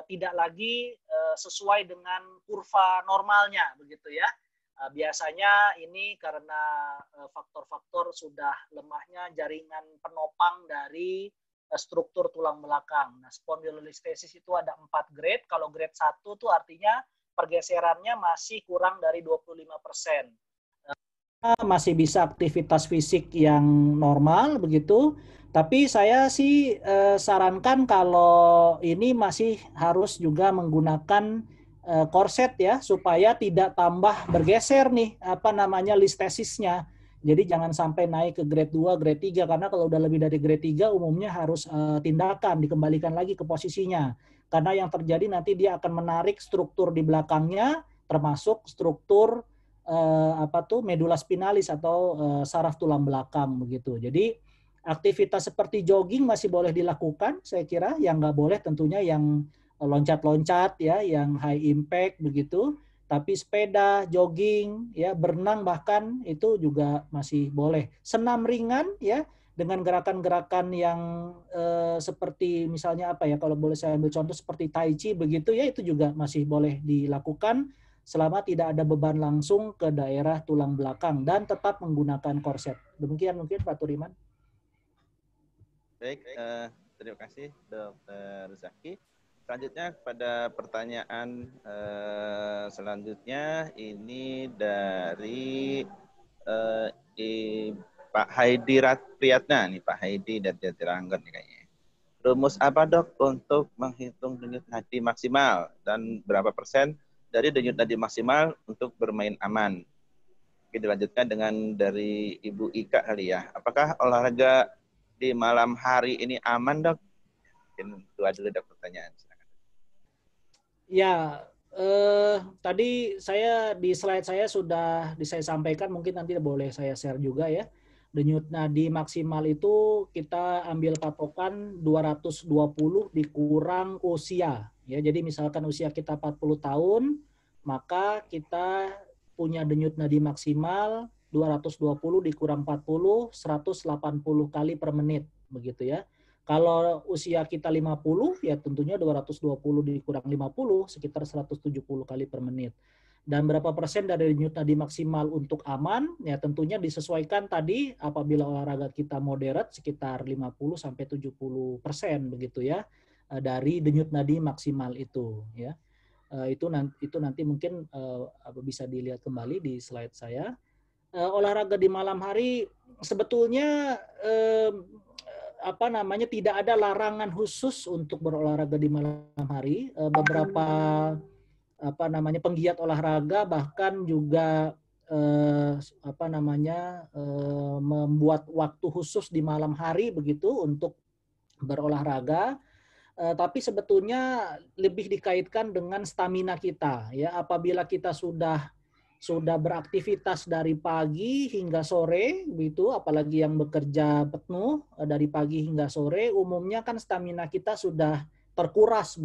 Speaker 7: Tidak lagi sesuai dengan kurva normalnya begitu ya. Biasanya ini karena faktor-faktor sudah lemahnya jaringan penopang dari struktur tulang belakang. Nah, spondylolistesis itu ada 4 grade. Kalau grade 1 itu artinya pergeserannya masih kurang dari 25%. Masih bisa aktivitas fisik yang normal begitu. Tapi saya sih sarankan kalau ini masih harus juga menggunakan korset ya, supaya tidak tambah bergeser nih listesisnya. Jadi jangan sampai naik ke grade 2, grade 3 karena kalau udah lebih dari grade 3 umumnya harus tindakan dikembalikan lagi ke posisinya. Karena yang terjadi nanti dia akan menarik struktur di belakangnya termasuk struktur medula spinalis atau saraf tulang belakang begitu. Jadi aktivitas seperti jogging masih boleh dilakukan, saya kira. Yang nggak boleh tentunya yang loncat-loncat ya, yang high impact begitu. Tapi sepeda, jogging, ya berenang bahkan itu juga masih boleh. Senam ringan ya dengan gerakan-gerakan yang seperti misalnya kalau boleh saya ambil contoh seperti tai chi begitu ya, itu juga masih boleh dilakukan selama tidak ada beban langsung ke daerah tulang belakang dan tetap menggunakan korset. Demikian mungkin Pak Turiman.
Speaker 5: Baik, terima kasih Dr. Zaki. Selanjutnya pada pertanyaan selanjutnya ini dari Pak Haidi Priyatna nih, Pak Haidi dari Jatiranggon nih kayaknya. Rumus apa dok untuk menghitung denyut nadi maksimal dan berapa persen dari denyut nadi maksimal untuk bermain aman? Oke, dilanjutkan dengan dari Ibu Ika kali ya. Apakah olahraga di malam hari ini aman dok? Mungkin dua dulu dok pertanyaan.
Speaker 7: Ya, tadi saya di slide saya sudah saya sampaikan, mungkin nanti boleh saya share juga ya. Denyut nadi maksimal itu kita ambil patokan 220 dikurang usia. Ya, jadi misalkan usia kita 40 tahun, maka kita punya denyut nadi maksimal 220 dikurang 40, 180 kali per menit, begitu ya. Kalau usia kita 50, ya tentunya 220 dikurang 50, sekitar 170 kali per menit. Dan berapa persen dari denyut nadi maksimal untuk aman, ya tentunya disesuaikan tadi apabila olahraga kita moderate, sekitar 50-70% begitu ya, dari denyut nadi maksimal itu. Ya. Itu nanti mungkin bisa dilihat kembali di slide saya. Olahraga di malam hari sebetulnya tidak ada larangan khusus untuk berolahraga di malam hari. Beberapa penggiat olahraga bahkan juga membuat waktu khusus di malam hari begitu untuk berolahraga. Tapi sebetulnya lebih dikaitkan dengan stamina kita, ya. Apabila kita sudah beraktivitas dari pagi hingga sore, begitu, apalagi yang bekerja penuh dari pagi hingga sore, umumnya kan stamina kita sudah terkuras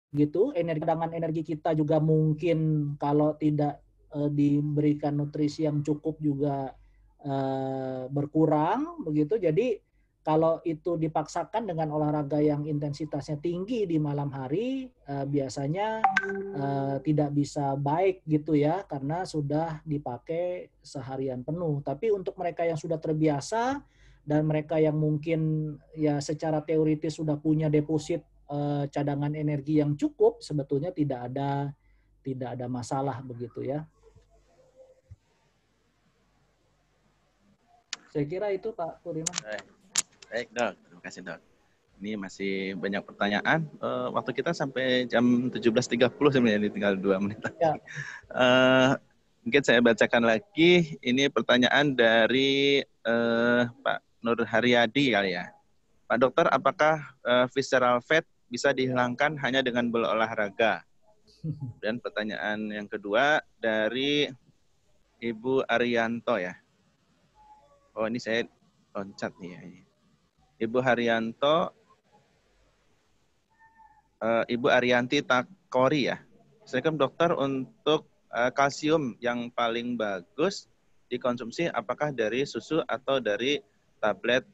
Speaker 7: begitu. Cadangan energi kita juga mungkin kalau tidak diberikan nutrisi yang cukup juga berkurang begitu. Jadi kalau itu dipaksakan dengan olahraga yang intensitasnya tinggi di malam hari, biasanya tidak bisa baik gitu ya, karena sudah dipakai seharian penuh. Tapi untuk mereka yang sudah terbiasa dan mereka yang mungkin ya secara teoritis sudah punya deposit cadangan energi yang cukup, sebetulnya tidak ada masalah begitu ya. Saya kira itu Pak Puriman.
Speaker 5: Baik Dok, terima kasih Dok. Ini masih banyak pertanyaan. Waktu kita sampai jam 17.30 sebenarnya, ini tinggal 2 menit lagi.
Speaker 7: Ya.
Speaker 5: Mungkin saya bacakan lagi. Ini pertanyaan dari Pak Nur Haryadi kali ya. Pak Dokter, apakah visceral fat bisa dihilangkan hanya dengan berolahraga? Dan pertanyaan yang kedua dari Ibu Arianto ya. Oh ini saya loncat nih ya. Ibu Haryanto, Ibu Arianti Takori ya. Assalamualaikum dokter, untuk kalsium yang paling bagus dikonsumsi apakah dari susu atau dari tablet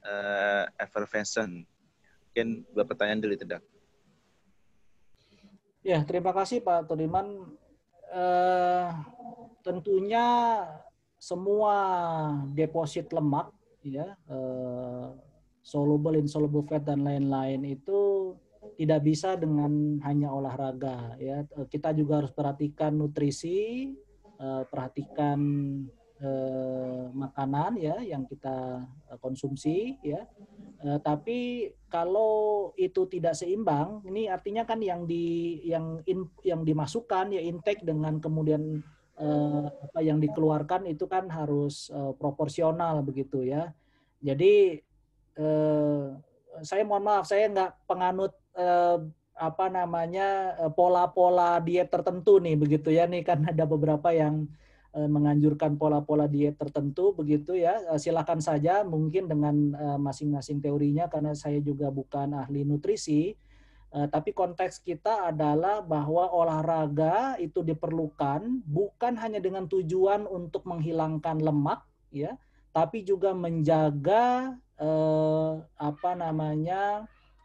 Speaker 5: effervescent? Mungkin 2 pertanyaan dulu tidak.
Speaker 7: Ya, terima kasih Pak Todiman. Tentunya semua deposit lemak, ya, soluble, insoluble fat dan lain-lain itu tidak bisa dengan hanya olahraga. Ya, kita juga harus perhatikan nutrisi, perhatikan makanan ya yang kita konsumsi ya. Tapi kalau itu tidak seimbang, ini artinya kan yang dimasukkan ya intake dengan kemudian apa yang dikeluarkan itu kan harus proporsional begitu ya. Jadi saya mohon maaf, saya nggak penganut pola-pola diet tertentu nih begitu ya, nih kan ada beberapa yang menganjurkan pola-pola diet tertentu begitu ya. Silakan saja mungkin dengan masing-masing teorinya, karena saya juga bukan ahli nutrisi. Tapi konteks kita adalah bahwa olahraga itu diperlukan bukan hanya dengan tujuan untuk menghilangkan lemak ya, tapi juga menjaga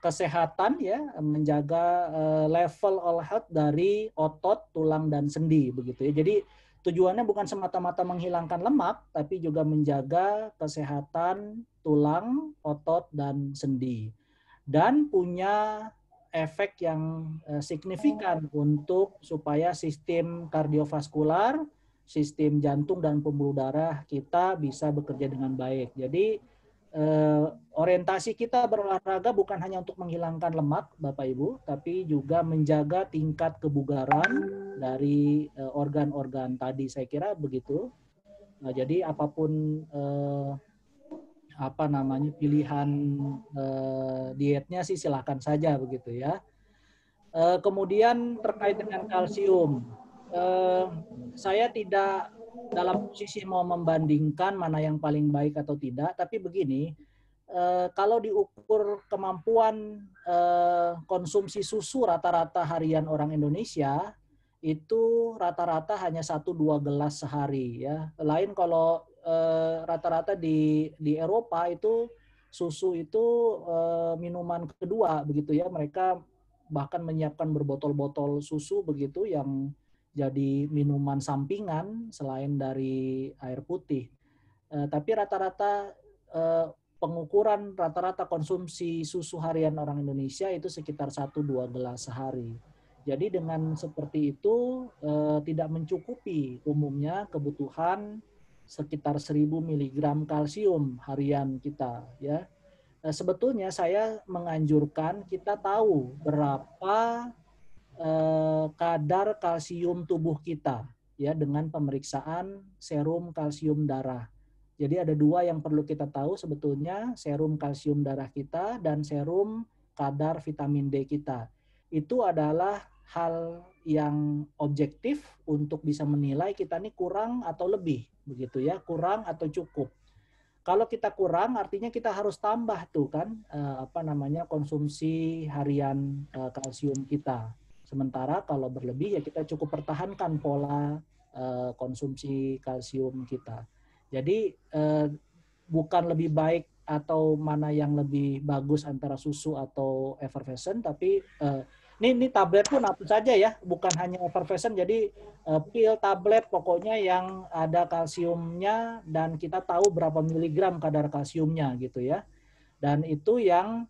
Speaker 7: kesehatan ya, menjaga level all health dari otot, tulang dan sendi begitu ya. Jadi tujuannya bukan semata-mata menghilangkan lemak, tapi juga menjaga kesehatan tulang, otot dan sendi. Dan punya efek yang signifikan untuk supaya sistem kardiovaskular, sistem jantung dan pembuluh darah kita bisa bekerja dengan baik. Jadi orientasi kita berolahraga bukan hanya untuk menghilangkan lemak, Bapak Ibu, tapi juga menjaga tingkat kebugaran dari organ-organ tadi. Saya kira begitu. Nah, jadi apapun pilihan dietnya sih silahkan saja begitu ya. Kemudian terkait dengan kalsium, saya tidak dalam posisi mau membandingkan mana yang paling baik atau tidak, tapi begini, kalau diukur kemampuan konsumsi susu rata-rata harian orang Indonesia, itu rata-rata hanya 1-2 gelas sehari ya. Lain kalau rata-rata di Eropa itu susu itu minuman kedua begitu ya. Mereka bahkan menyiapkan berbotol-botol susu begitu yang jadi minuman sampingan selain dari air putih. Tapi rata-rata pengukuran rata-rata konsumsi susu harian orang Indonesia itu sekitar 1-2 gelas sehari. Jadi dengan seperti itu tidak mencukupi umumnya kebutuhan sekitar 1000 mg kalsium harian kita ya. Sebetulnya saya menganjurkan kita tahu berapa kadar kalsium tubuh kita ya dengan pemeriksaan serum kalsium darah. Jadi ada dua yang perlu kita tahu sebetulnya, serum kalsium darah kita dan serum kadar vitamin D kita. Itu adalah hal yang objektif untuk bisa menilai kita ini kurang atau lebih, begitu ya, kurang atau cukup. Kalau kita kurang artinya kita harus tambah tuh kan konsumsi harian kalsium kita. Sementara kalau berlebih ya kita cukup pertahankan pola konsumsi kalsium kita. Jadi bukan lebih baik atau mana yang lebih bagus antara susu atau effervescent, tapi ini tablet pun apa saja ya, bukan hanya effervescent, jadi pil, tablet, pokoknya yang ada kalsiumnya dan kita tahu berapa miligram kadar kalsiumnya gitu ya. Dan itu yang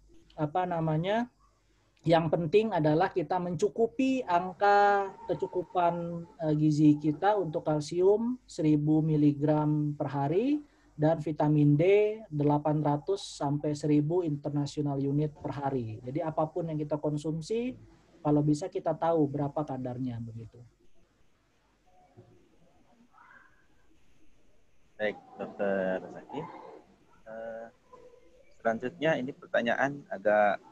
Speaker 7: yang penting adalah kita mencukupi angka kecukupan gizi kita untuk kalsium 1000 mg per hari dan vitamin D 800 sampai 1000 international unit per hari. Jadi apapun yang kita konsumsi, kalau bisa kita tahu berapa kadarnya begitu.
Speaker 5: Baik, Dr. Zaki. Selanjutnya ini pertanyaan agak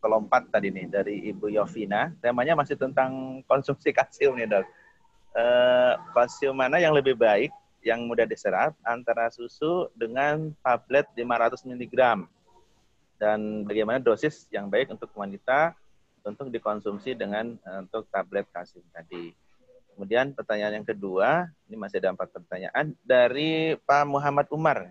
Speaker 5: kelompat tadi nih dari Ibu Yovina. Temanya masih tentang konsumsi kalsium nih, Dok. Kalsium mana yang lebih baik, yang mudah diserap antara susu dengan tablet 500 mg? Dan bagaimana dosis yang baik untuk wanita untuk dikonsumsi dengan untuk tablet kalsium tadi? Kemudian pertanyaan yang kedua, ini masih ada 4 pertanyaan dari Pak Muhammad Umar.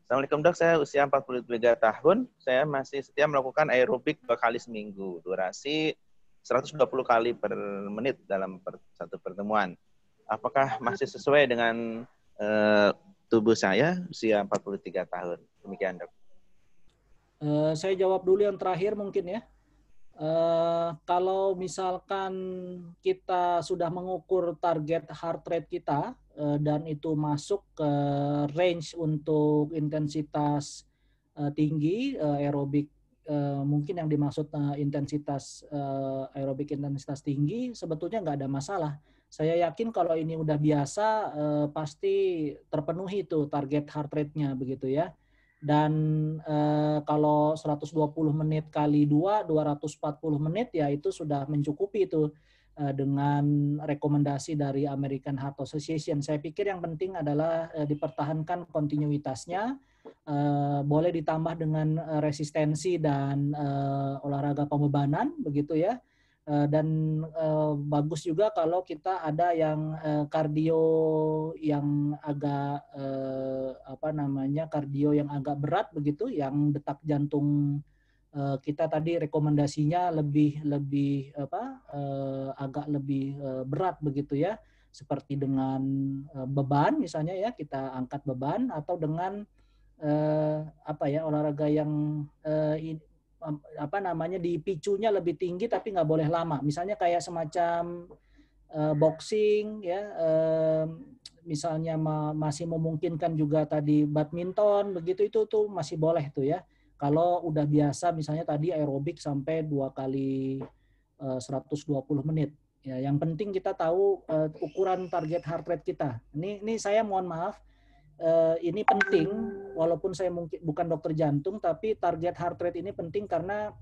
Speaker 5: Assalamualaikum dok, saya usia 43 tahun, saya masih setia melakukan aerobik 2 kali seminggu, durasi 120 kali per menit dalam satu pertemuan. Apakah masih sesuai dengan tubuh saya usia 43 tahun? Demikian dok.
Speaker 7: Saya jawab dulu yang terakhir mungkin ya. Kalau misalkan kita sudah mengukur target heart rate kita dan itu masuk ke range untuk intensitas tinggi aerobik, mungkin yang dimaksud intensitas aerobik intensitas tinggi sebetulnya nggak ada masalah. Saya yakin kalau ini udah biasa pasti terpenuhi tuh target heart rate-nya begitu ya. Dan kalau 120 menit kali 2, 240 menit ya itu sudah mencukupi itu dengan rekomendasi dari American Heart Association. Saya pikir yang penting adalah dipertahankan kontinuitasnya, boleh ditambah dengan resistensi dan olahraga pembebanan begitu ya. Dan bagus juga kalau kita ada yang kardio yang agak kardio yang agak berat begitu, yang detak jantung kita tadi rekomendasinya agak lebih berat begitu ya, seperti dengan beban misalnya ya, kita angkat beban, atau dengan olahraga yang dipicunya lebih tinggi tapi nggak boleh lama, misalnya kayak semacam boxing ya, misalnya masih memungkinkan juga tadi badminton begitu, itu tuh masih boleh tuh ya. Kalau udah biasa misalnya tadi aerobik sampai 2 kali 120 menit. Ya, yang penting kita tahu ukuran target heart rate kita. Ini saya mohon maaf, ini penting walaupun saya mungkin bukan dokter jantung, tapi target heart rate ini penting karena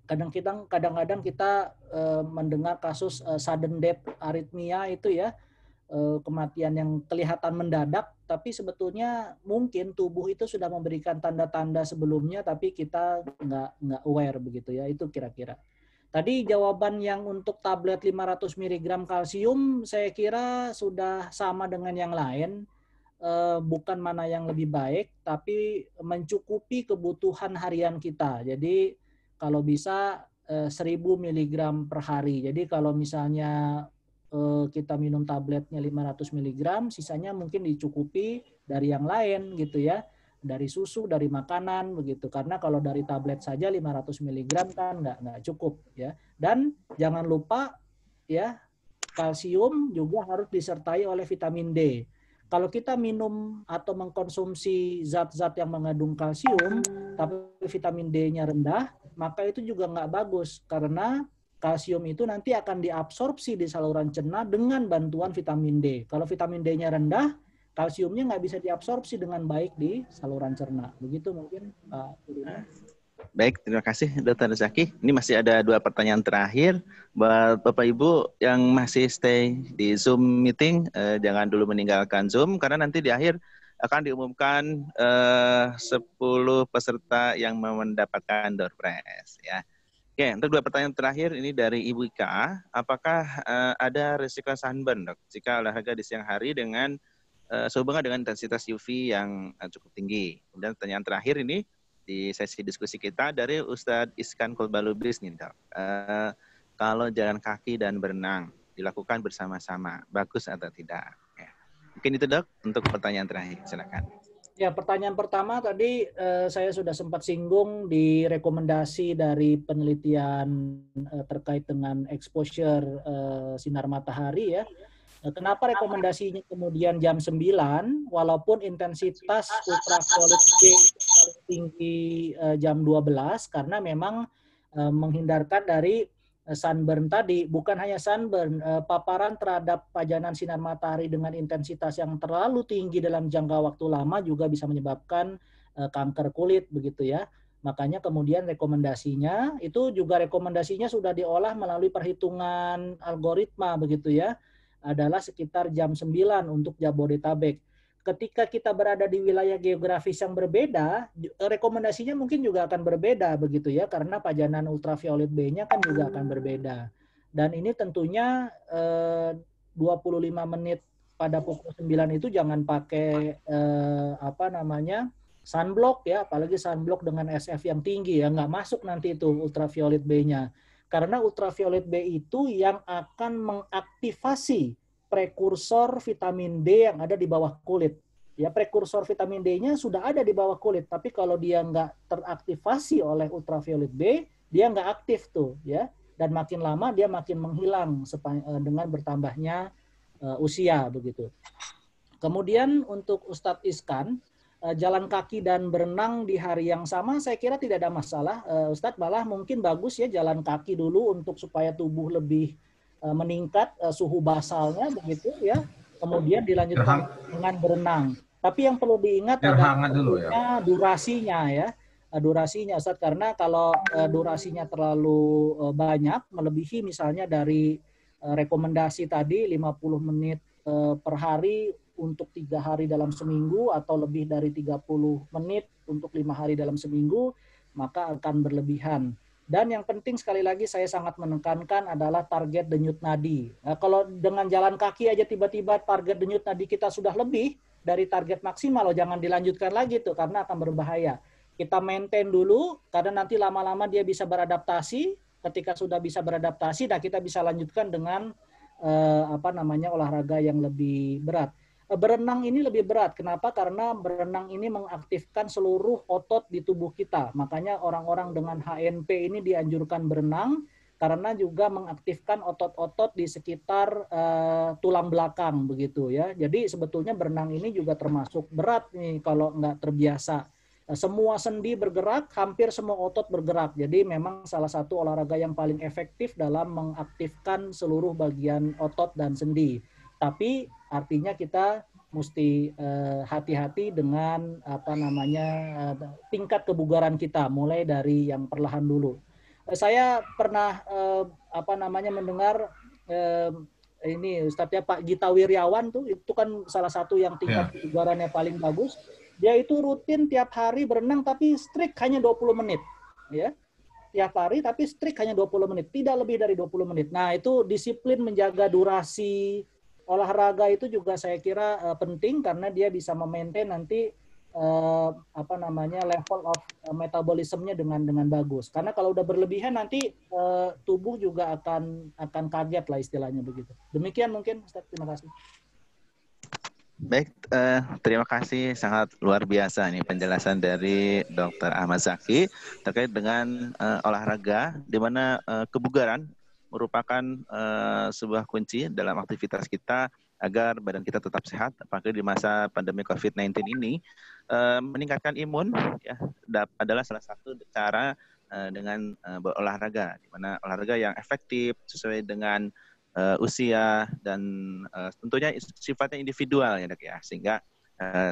Speaker 7: kadang-kadang kita mendengar kasus sudden death arrhythmia itu ya, kematian yang kelihatan mendadak, tapi sebetulnya mungkin tubuh itu sudah memberikan tanda-tanda sebelumnya, tapi kita nggak aware begitu ya. Itu kira-kira. Tadi jawaban yang untuk tablet 500 mg kalsium saya kira sudah sama dengan yang lain, bukan mana yang lebih baik, tapi mencukupi kebutuhan harian kita. Jadi kalau bisa 1000 mg per hari. Jadi kalau misalnya kita minum tabletnya 500 mg, sisanya mungkin dicukupi dari yang lain gitu ya, dari susu, dari makanan begitu. Karena kalau dari tablet saja 500 mg kan nggak cukup ya. Dan jangan lupa ya, kalsium juga harus disertai oleh vitamin D. Kalau kita minum atau mengkonsumsi zat-zat yang mengandung kalsium, tapi vitamin D-nya rendah, maka itu juga nggak bagus karena kalsium itu nanti akan diabsorpsi di saluran cerna dengan bantuan vitamin D. Kalau vitamin D-nya rendah, kalsiumnya nggak bisa diabsorpsi dengan baik di saluran cerna. Begitu mungkin Pak Turina.
Speaker 5: Baik, terima kasih Dr. Zaki. Ini masih ada 2 pertanyaan terakhir. Buat Bapak Ibu yang masih stay di Zoom meeting, jangan dulu meninggalkan Zoom, karena nanti di akhir akan diumumkan 10 peserta yang mendapatkan door prize. Ya. Oke, untuk 2 pertanyaan terakhir ini dari Ibu Ika. Apakah ada risiko sunburn, Dok, jika olahraga di siang hari dengan sehubungan dengan intensitas UV yang cukup tinggi? Kemudian pertanyaan terakhir ini di sesi diskusi kita dari Ustadz Iskan Kolbalubis nih, Dok. Kalau jalan kaki dan berenang dilakukan bersama-sama, bagus atau tidak? Ya. Mungkin itu, Dok, untuk pertanyaan terakhir. Silakan.
Speaker 7: Ya, pertanyaan pertama tadi saya sudah sempat singgung di rekomendasi dari penelitian terkait dengan exposure sinar matahari ya. Kenapa rekomendasinya kemudian jam 9 walaupun intensitas ultraviolet B paling tinggi jam 12 karena memang menghindarkan dari sunburn tadi, bukan hanya sunburn, paparan terhadap pajanan sinar matahari dengan intensitas yang terlalu tinggi dalam jangka waktu lama juga bisa menyebabkan kanker kulit begitu ya. Makanya kemudian rekomendasinya itu juga rekomendasinya sudah diolah melalui perhitungan algoritma begitu ya. Adalah sekitar jam 9 untuk Jabodetabek. Ketika kita berada di wilayah geografis yang berbeda, rekomendasinya mungkin juga akan berbeda begitu ya, karena pajanan ultraviolet B-nya kan juga akan berbeda. Dan ini tentunya 25 menit pada pukul 9 itu jangan pakai sunblock ya, apalagi sunblock dengan SF yang tinggi ya, nggak masuk nanti itu ultraviolet B-nya. Karena ultraviolet B itu yang akan mengaktifasi prekursor vitamin D yang ada di bawah kulit. Ya, prekursor vitamin D-nya sudah ada di bawah kulit, tapi kalau dia nggak teraktivasi oleh ultraviolet B, dia nggak aktif tuh, ya. Dan makin lama dia makin menghilang dengan bertambahnya usia begitu. Kemudian untuk Ustadz Iskan, jalan kaki dan berenang di hari yang sama saya kira tidak ada masalah. Ustadz malah mungkin bagus ya jalan kaki dulu untuk supaya tubuh lebih meningkat suhu basalnya begitu ya. Kemudian dilanjutkan dengan berenang. Tapi yang perlu diingat adalah durasinya ya. Durasinya Ustadz, karena kalau durasinya terlalu banyak melebihi misalnya dari rekomendasi tadi 50 menit per hari untuk 3 hari dalam seminggu atau lebih dari 30 menit untuk 5 hari dalam seminggu, maka akan berlebihan. Dan yang penting sekali lagi saya sangat menekankan adalah target denyut nadi. Nah, kalau dengan jalan kaki aja tiba-tiba target denyut nadi kita sudah lebih dari target maksimal, jangan dilanjutkan lagi tuh karena akan berbahaya. Kita maintain dulu karena nanti lama-lama dia bisa beradaptasi. Ketika sudah bisa beradaptasi, nah kita bisa lanjutkan dengan olahraga yang lebih berat. Berenang ini lebih berat. Kenapa? Karena berenang ini mengaktifkan seluruh otot di tubuh kita. Makanya orang-orang dengan HNP ini dianjurkan berenang karena juga mengaktifkan otot-otot di sekitar tulang belakang begitu ya. Jadi sebetulnya berenang ini juga termasuk berat nih kalau nggak terbiasa. Semua sendi bergerak, hampir semua otot bergerak. Jadi memang salah satu olahraga yang paling efektif dalam mengaktifkan seluruh bagian otot dan sendi. Tapi artinya kita mesti hati-hati dengan tingkat kebugaran kita, mulai dari yang perlahan dulu. Saya pernah mendengar ini Ustadznya Pak Gita Wirjawan tuh, itu kan salah satu yang tingkat kebugarannya paling bagus. Dia itu rutin tiap hari berenang tapi strict hanya 20 menit, ya. Tiap hari tapi strict hanya 20 menit, tidak lebih dari 20 menit. Nah, itu disiplin menjaga durasi olahraga itu juga saya kira penting karena dia bisa memaintain nanti level of metabolismenya dengan bagus. Karena kalau udah berlebihan nanti tubuh juga akan kaget lah istilahnya begitu. Demikian mungkin Ustaz, terima kasih.
Speaker 5: Baik, terima kasih, sangat luar biasa nih penjelasan dari Dr. Ahmad Zaki terkait dengan olahraga di mana kebugaran merupakan sebuah kunci dalam aktivitas kita agar badan kita tetap sehat, apalagi di masa pandemi COVID-19 ini. Meningkatkan imun ya adalah salah satu cara dengan berolahraga, di mana olahraga yang efektif sesuai dengan usia dan tentunya sifatnya individual ya Dok ya, sehingga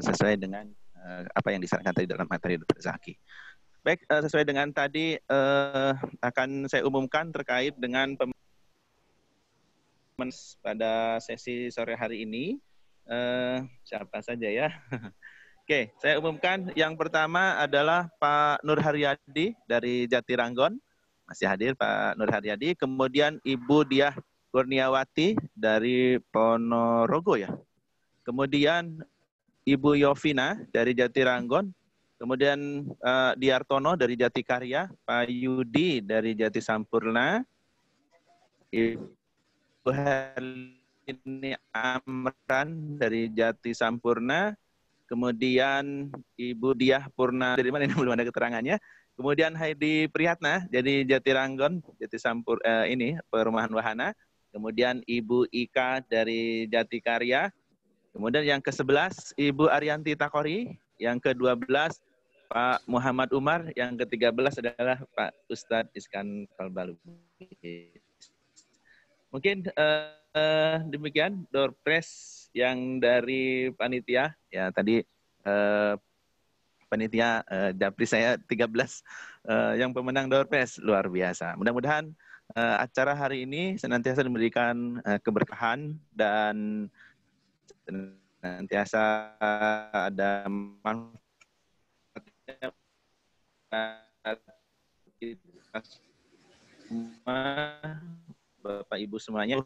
Speaker 5: sesuai dengan apa yang disarankan tadi dalam materi Dr. Zaki. Baik, sesuai dengan tadi akan saya umumkan terkait dengan pada sesi sore hari ini. Siapa saja ya? Oke, saya umumkan yang pertama adalah Pak Nur Haryadi dari Jatiranggon. Masih hadir Pak Nur Haryadi. Kemudian Ibu Diah Kurniawati dari Ponorogo ya. Kemudian Ibu Yovina dari Jatiranggon. Kemudian Diartono dari Jatikarya. Pak Yudi dari Jati Sampurna. Ibu Helini Amran dari Jati Sampurna. Kemudian Ibu Diah Purna dari mana ini belum ada keterangannya. Kemudian Heidi Priyatna dari Jatiranggon, Jati Sampur ini Perumahan Wahana. Kemudian Ibu Ika dari Jatikarya. Kemudian yang ke-11 Ibu Arianti Takori, yang ke-12 Pak Muhammad Umar, yang ke-13 adalah Pak Ustadz Iskan Kalbalu. Mungkin demikian door press yang dari panitia ya tadi panitia Japri saya 13 yang pemenang door press luar biasa. Mudah-mudahan acara hari ini senantiasa memberikan keberkahan dan senantiasa ada manfaatnya kita semua, Bapak Ibu semuanya,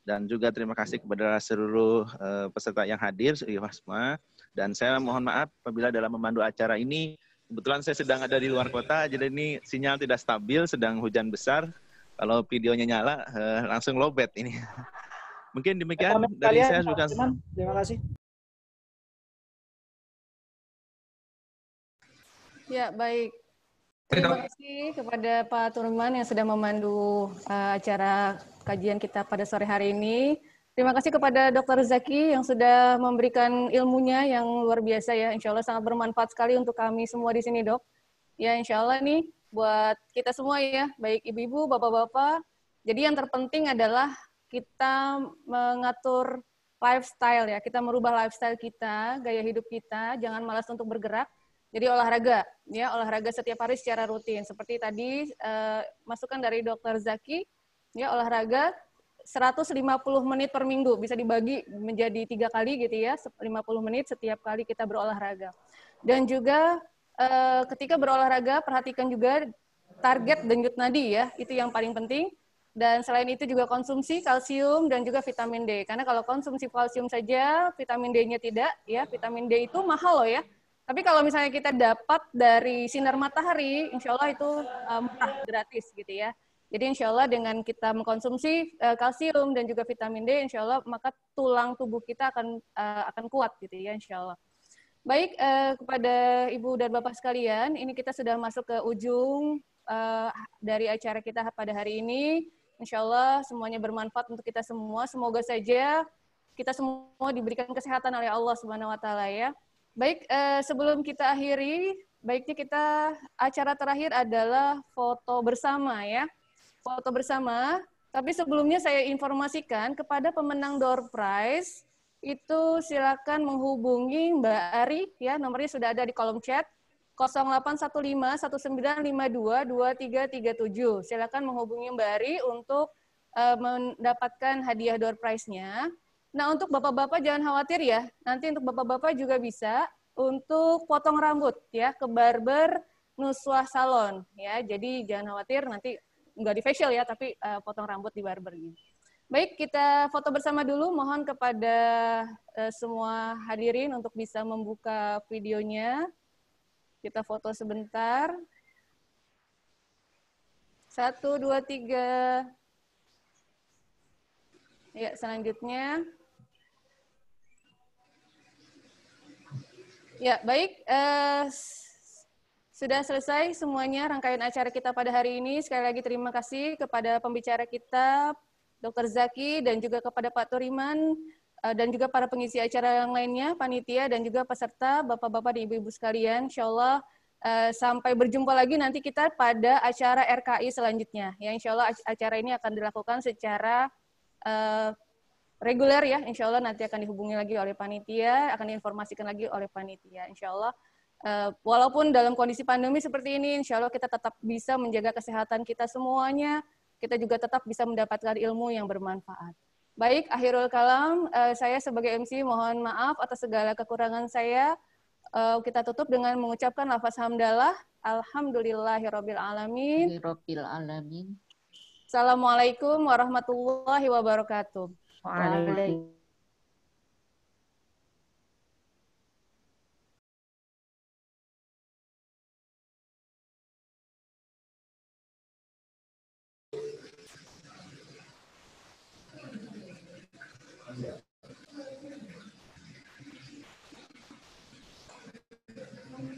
Speaker 5: dan juga terima kasih kepada seluruh peserta yang hadir semua. Dan saya mohon maaf apabila dalam memandu acara ini kebetulan saya sedang ada di luar kota, jadi ini sinyal tidak stabil, sedang hujan besar. Kalau videonya nyala langsung lowbat ini. Mungkin demikian dari saya.
Speaker 7: Terima kasih.
Speaker 1: Ya, baik. Terima kasih kepada Pak Turman yang sudah memandu acara kajian kita pada sore hari ini. Terima kasih kepada Dr. Zaki yang sudah memberikan ilmunya yang luar biasa ya. Insya Allah sangat bermanfaat sekali untuk kami semua di sini, Dok. Ya, insya Allah nih buat kita semua ya, baik ibu-ibu, bapak-bapak. Jadi yang terpenting adalah kita mengatur lifestyle ya. Kita merubah lifestyle kita, gaya hidup kita, jangan malas untuk bergerak. Jadi olahraga, ya olahraga setiap hari secara rutin. Seperti tadi masukan dari Dr. Zaki, ya olahraga 150 menit per minggu bisa dibagi menjadi 3 kali gitu ya, 50 menit setiap kali kita berolahraga. Dan juga ketika berolahraga perhatikan juga target denyut nadi ya, itu yang paling penting. Dan selain itu juga konsumsi kalsium dan juga vitamin D. Karena kalau konsumsi kalsium saja, vitamin D-nya tidak, ya vitamin D itu mahal loh ya. Tapi kalau misalnya kita dapat dari sinar matahari, insya Allah itu murah, gratis gitu ya. Jadi insya Allah dengan kita mengkonsumsi kalsium dan juga vitamin D, insya Allah maka tulang tubuh kita akan kuat gitu ya, insya Allah. Baik, kepada Ibu dan Bapak sekalian, ini kita sudah masuk ke ujung dari acara kita pada hari ini. Insya Allah semuanya bermanfaat untuk kita semua. Semoga saja kita semua diberikan kesehatan oleh Allah Subhanahu Wa Taala ya. Baik, sebelum kita akhiri, baiknya kita acara terakhir adalah foto bersama ya. Foto bersama, tapi sebelumnya saya informasikan kepada pemenang door prize, itu silakan menghubungi Mbak Ari, ya nomornya sudah ada di kolom chat, 0815-1952-2337. Silakan menghubungi Mbak Ari untuk mendapatkan hadiah door prize-nya. Nah, untuk bapak-bapak jangan khawatir ya. Nanti untuk bapak-bapak juga bisa untuk potong rambut ya ke barber Nuswah Salon ya. Jadi jangan khawatir nanti nggak di facial ya, tapi potong rambut di barber gitu. Baik, kita foto bersama dulu. Mohon kepada semua hadirin untuk bisa membuka videonya. Kita foto sebentar. 1, 2, 3. Ya, selanjutnya. Ya, baik. Sudah selesai semuanya rangkaian acara kita pada hari ini. Sekali lagi terima kasih kepada pembicara kita, Dr. Zaki, dan juga kepada Pak Turiman, dan juga para pengisi acara yang lainnya, panitia, dan juga peserta, Bapak-Bapak dan Ibu-Ibu sekalian. Insya Allah sampai berjumpa lagi nanti kita pada acara RKI selanjutnya. Ya, insya Allah acara ini akan dilakukan secara reguler ya. Insya Allah nanti akan dihubungi lagi oleh panitia, akan diinformasikan lagi oleh panitia. Insya Allah walaupun dalam kondisi pandemi seperti ini, insya Allah kita tetap bisa menjaga kesehatan kita semuanya. Kita juga tetap bisa mendapatkan ilmu yang bermanfaat. Baik, akhirul kalam, saya sebagai MC mohon maaf atas segala kekurangan saya. Kita tutup dengan mengucapkan lafaz hamdalah. Alhamdulillahirabbil alamin. Assalamualaikum warahmatullahi wabarakatuh.
Speaker 8: Waalaikumsalam.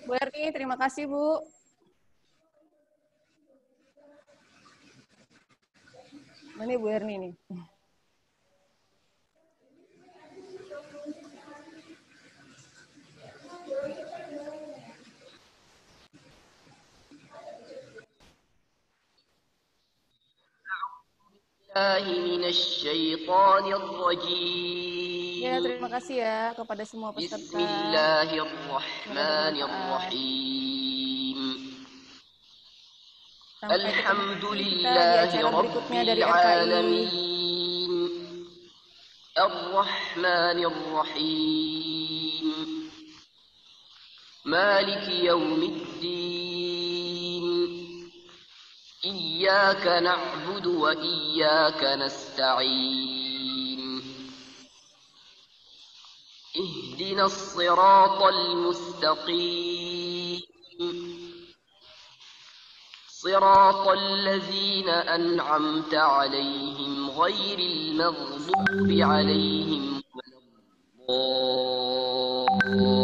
Speaker 1: Bu Erni, terima kasih Bu. Ini Bu Erni nih. Ya, terima kasih ya kepada semua peserta.
Speaker 9: Bismillahirrahmanirrahim.
Speaker 1: Sampai ketemu kita di acara berikutnya dari RKI.
Speaker 9: Ar-Rahmanir-Rahim. Maliki yaumiddin. Iyyaka na'budu wa iyyaka nasta'in. Ihdinas siratal mustaqim. Siratal ladzina an'amta 'alaihim ghairil maghdubi 'alaihim waladdallin.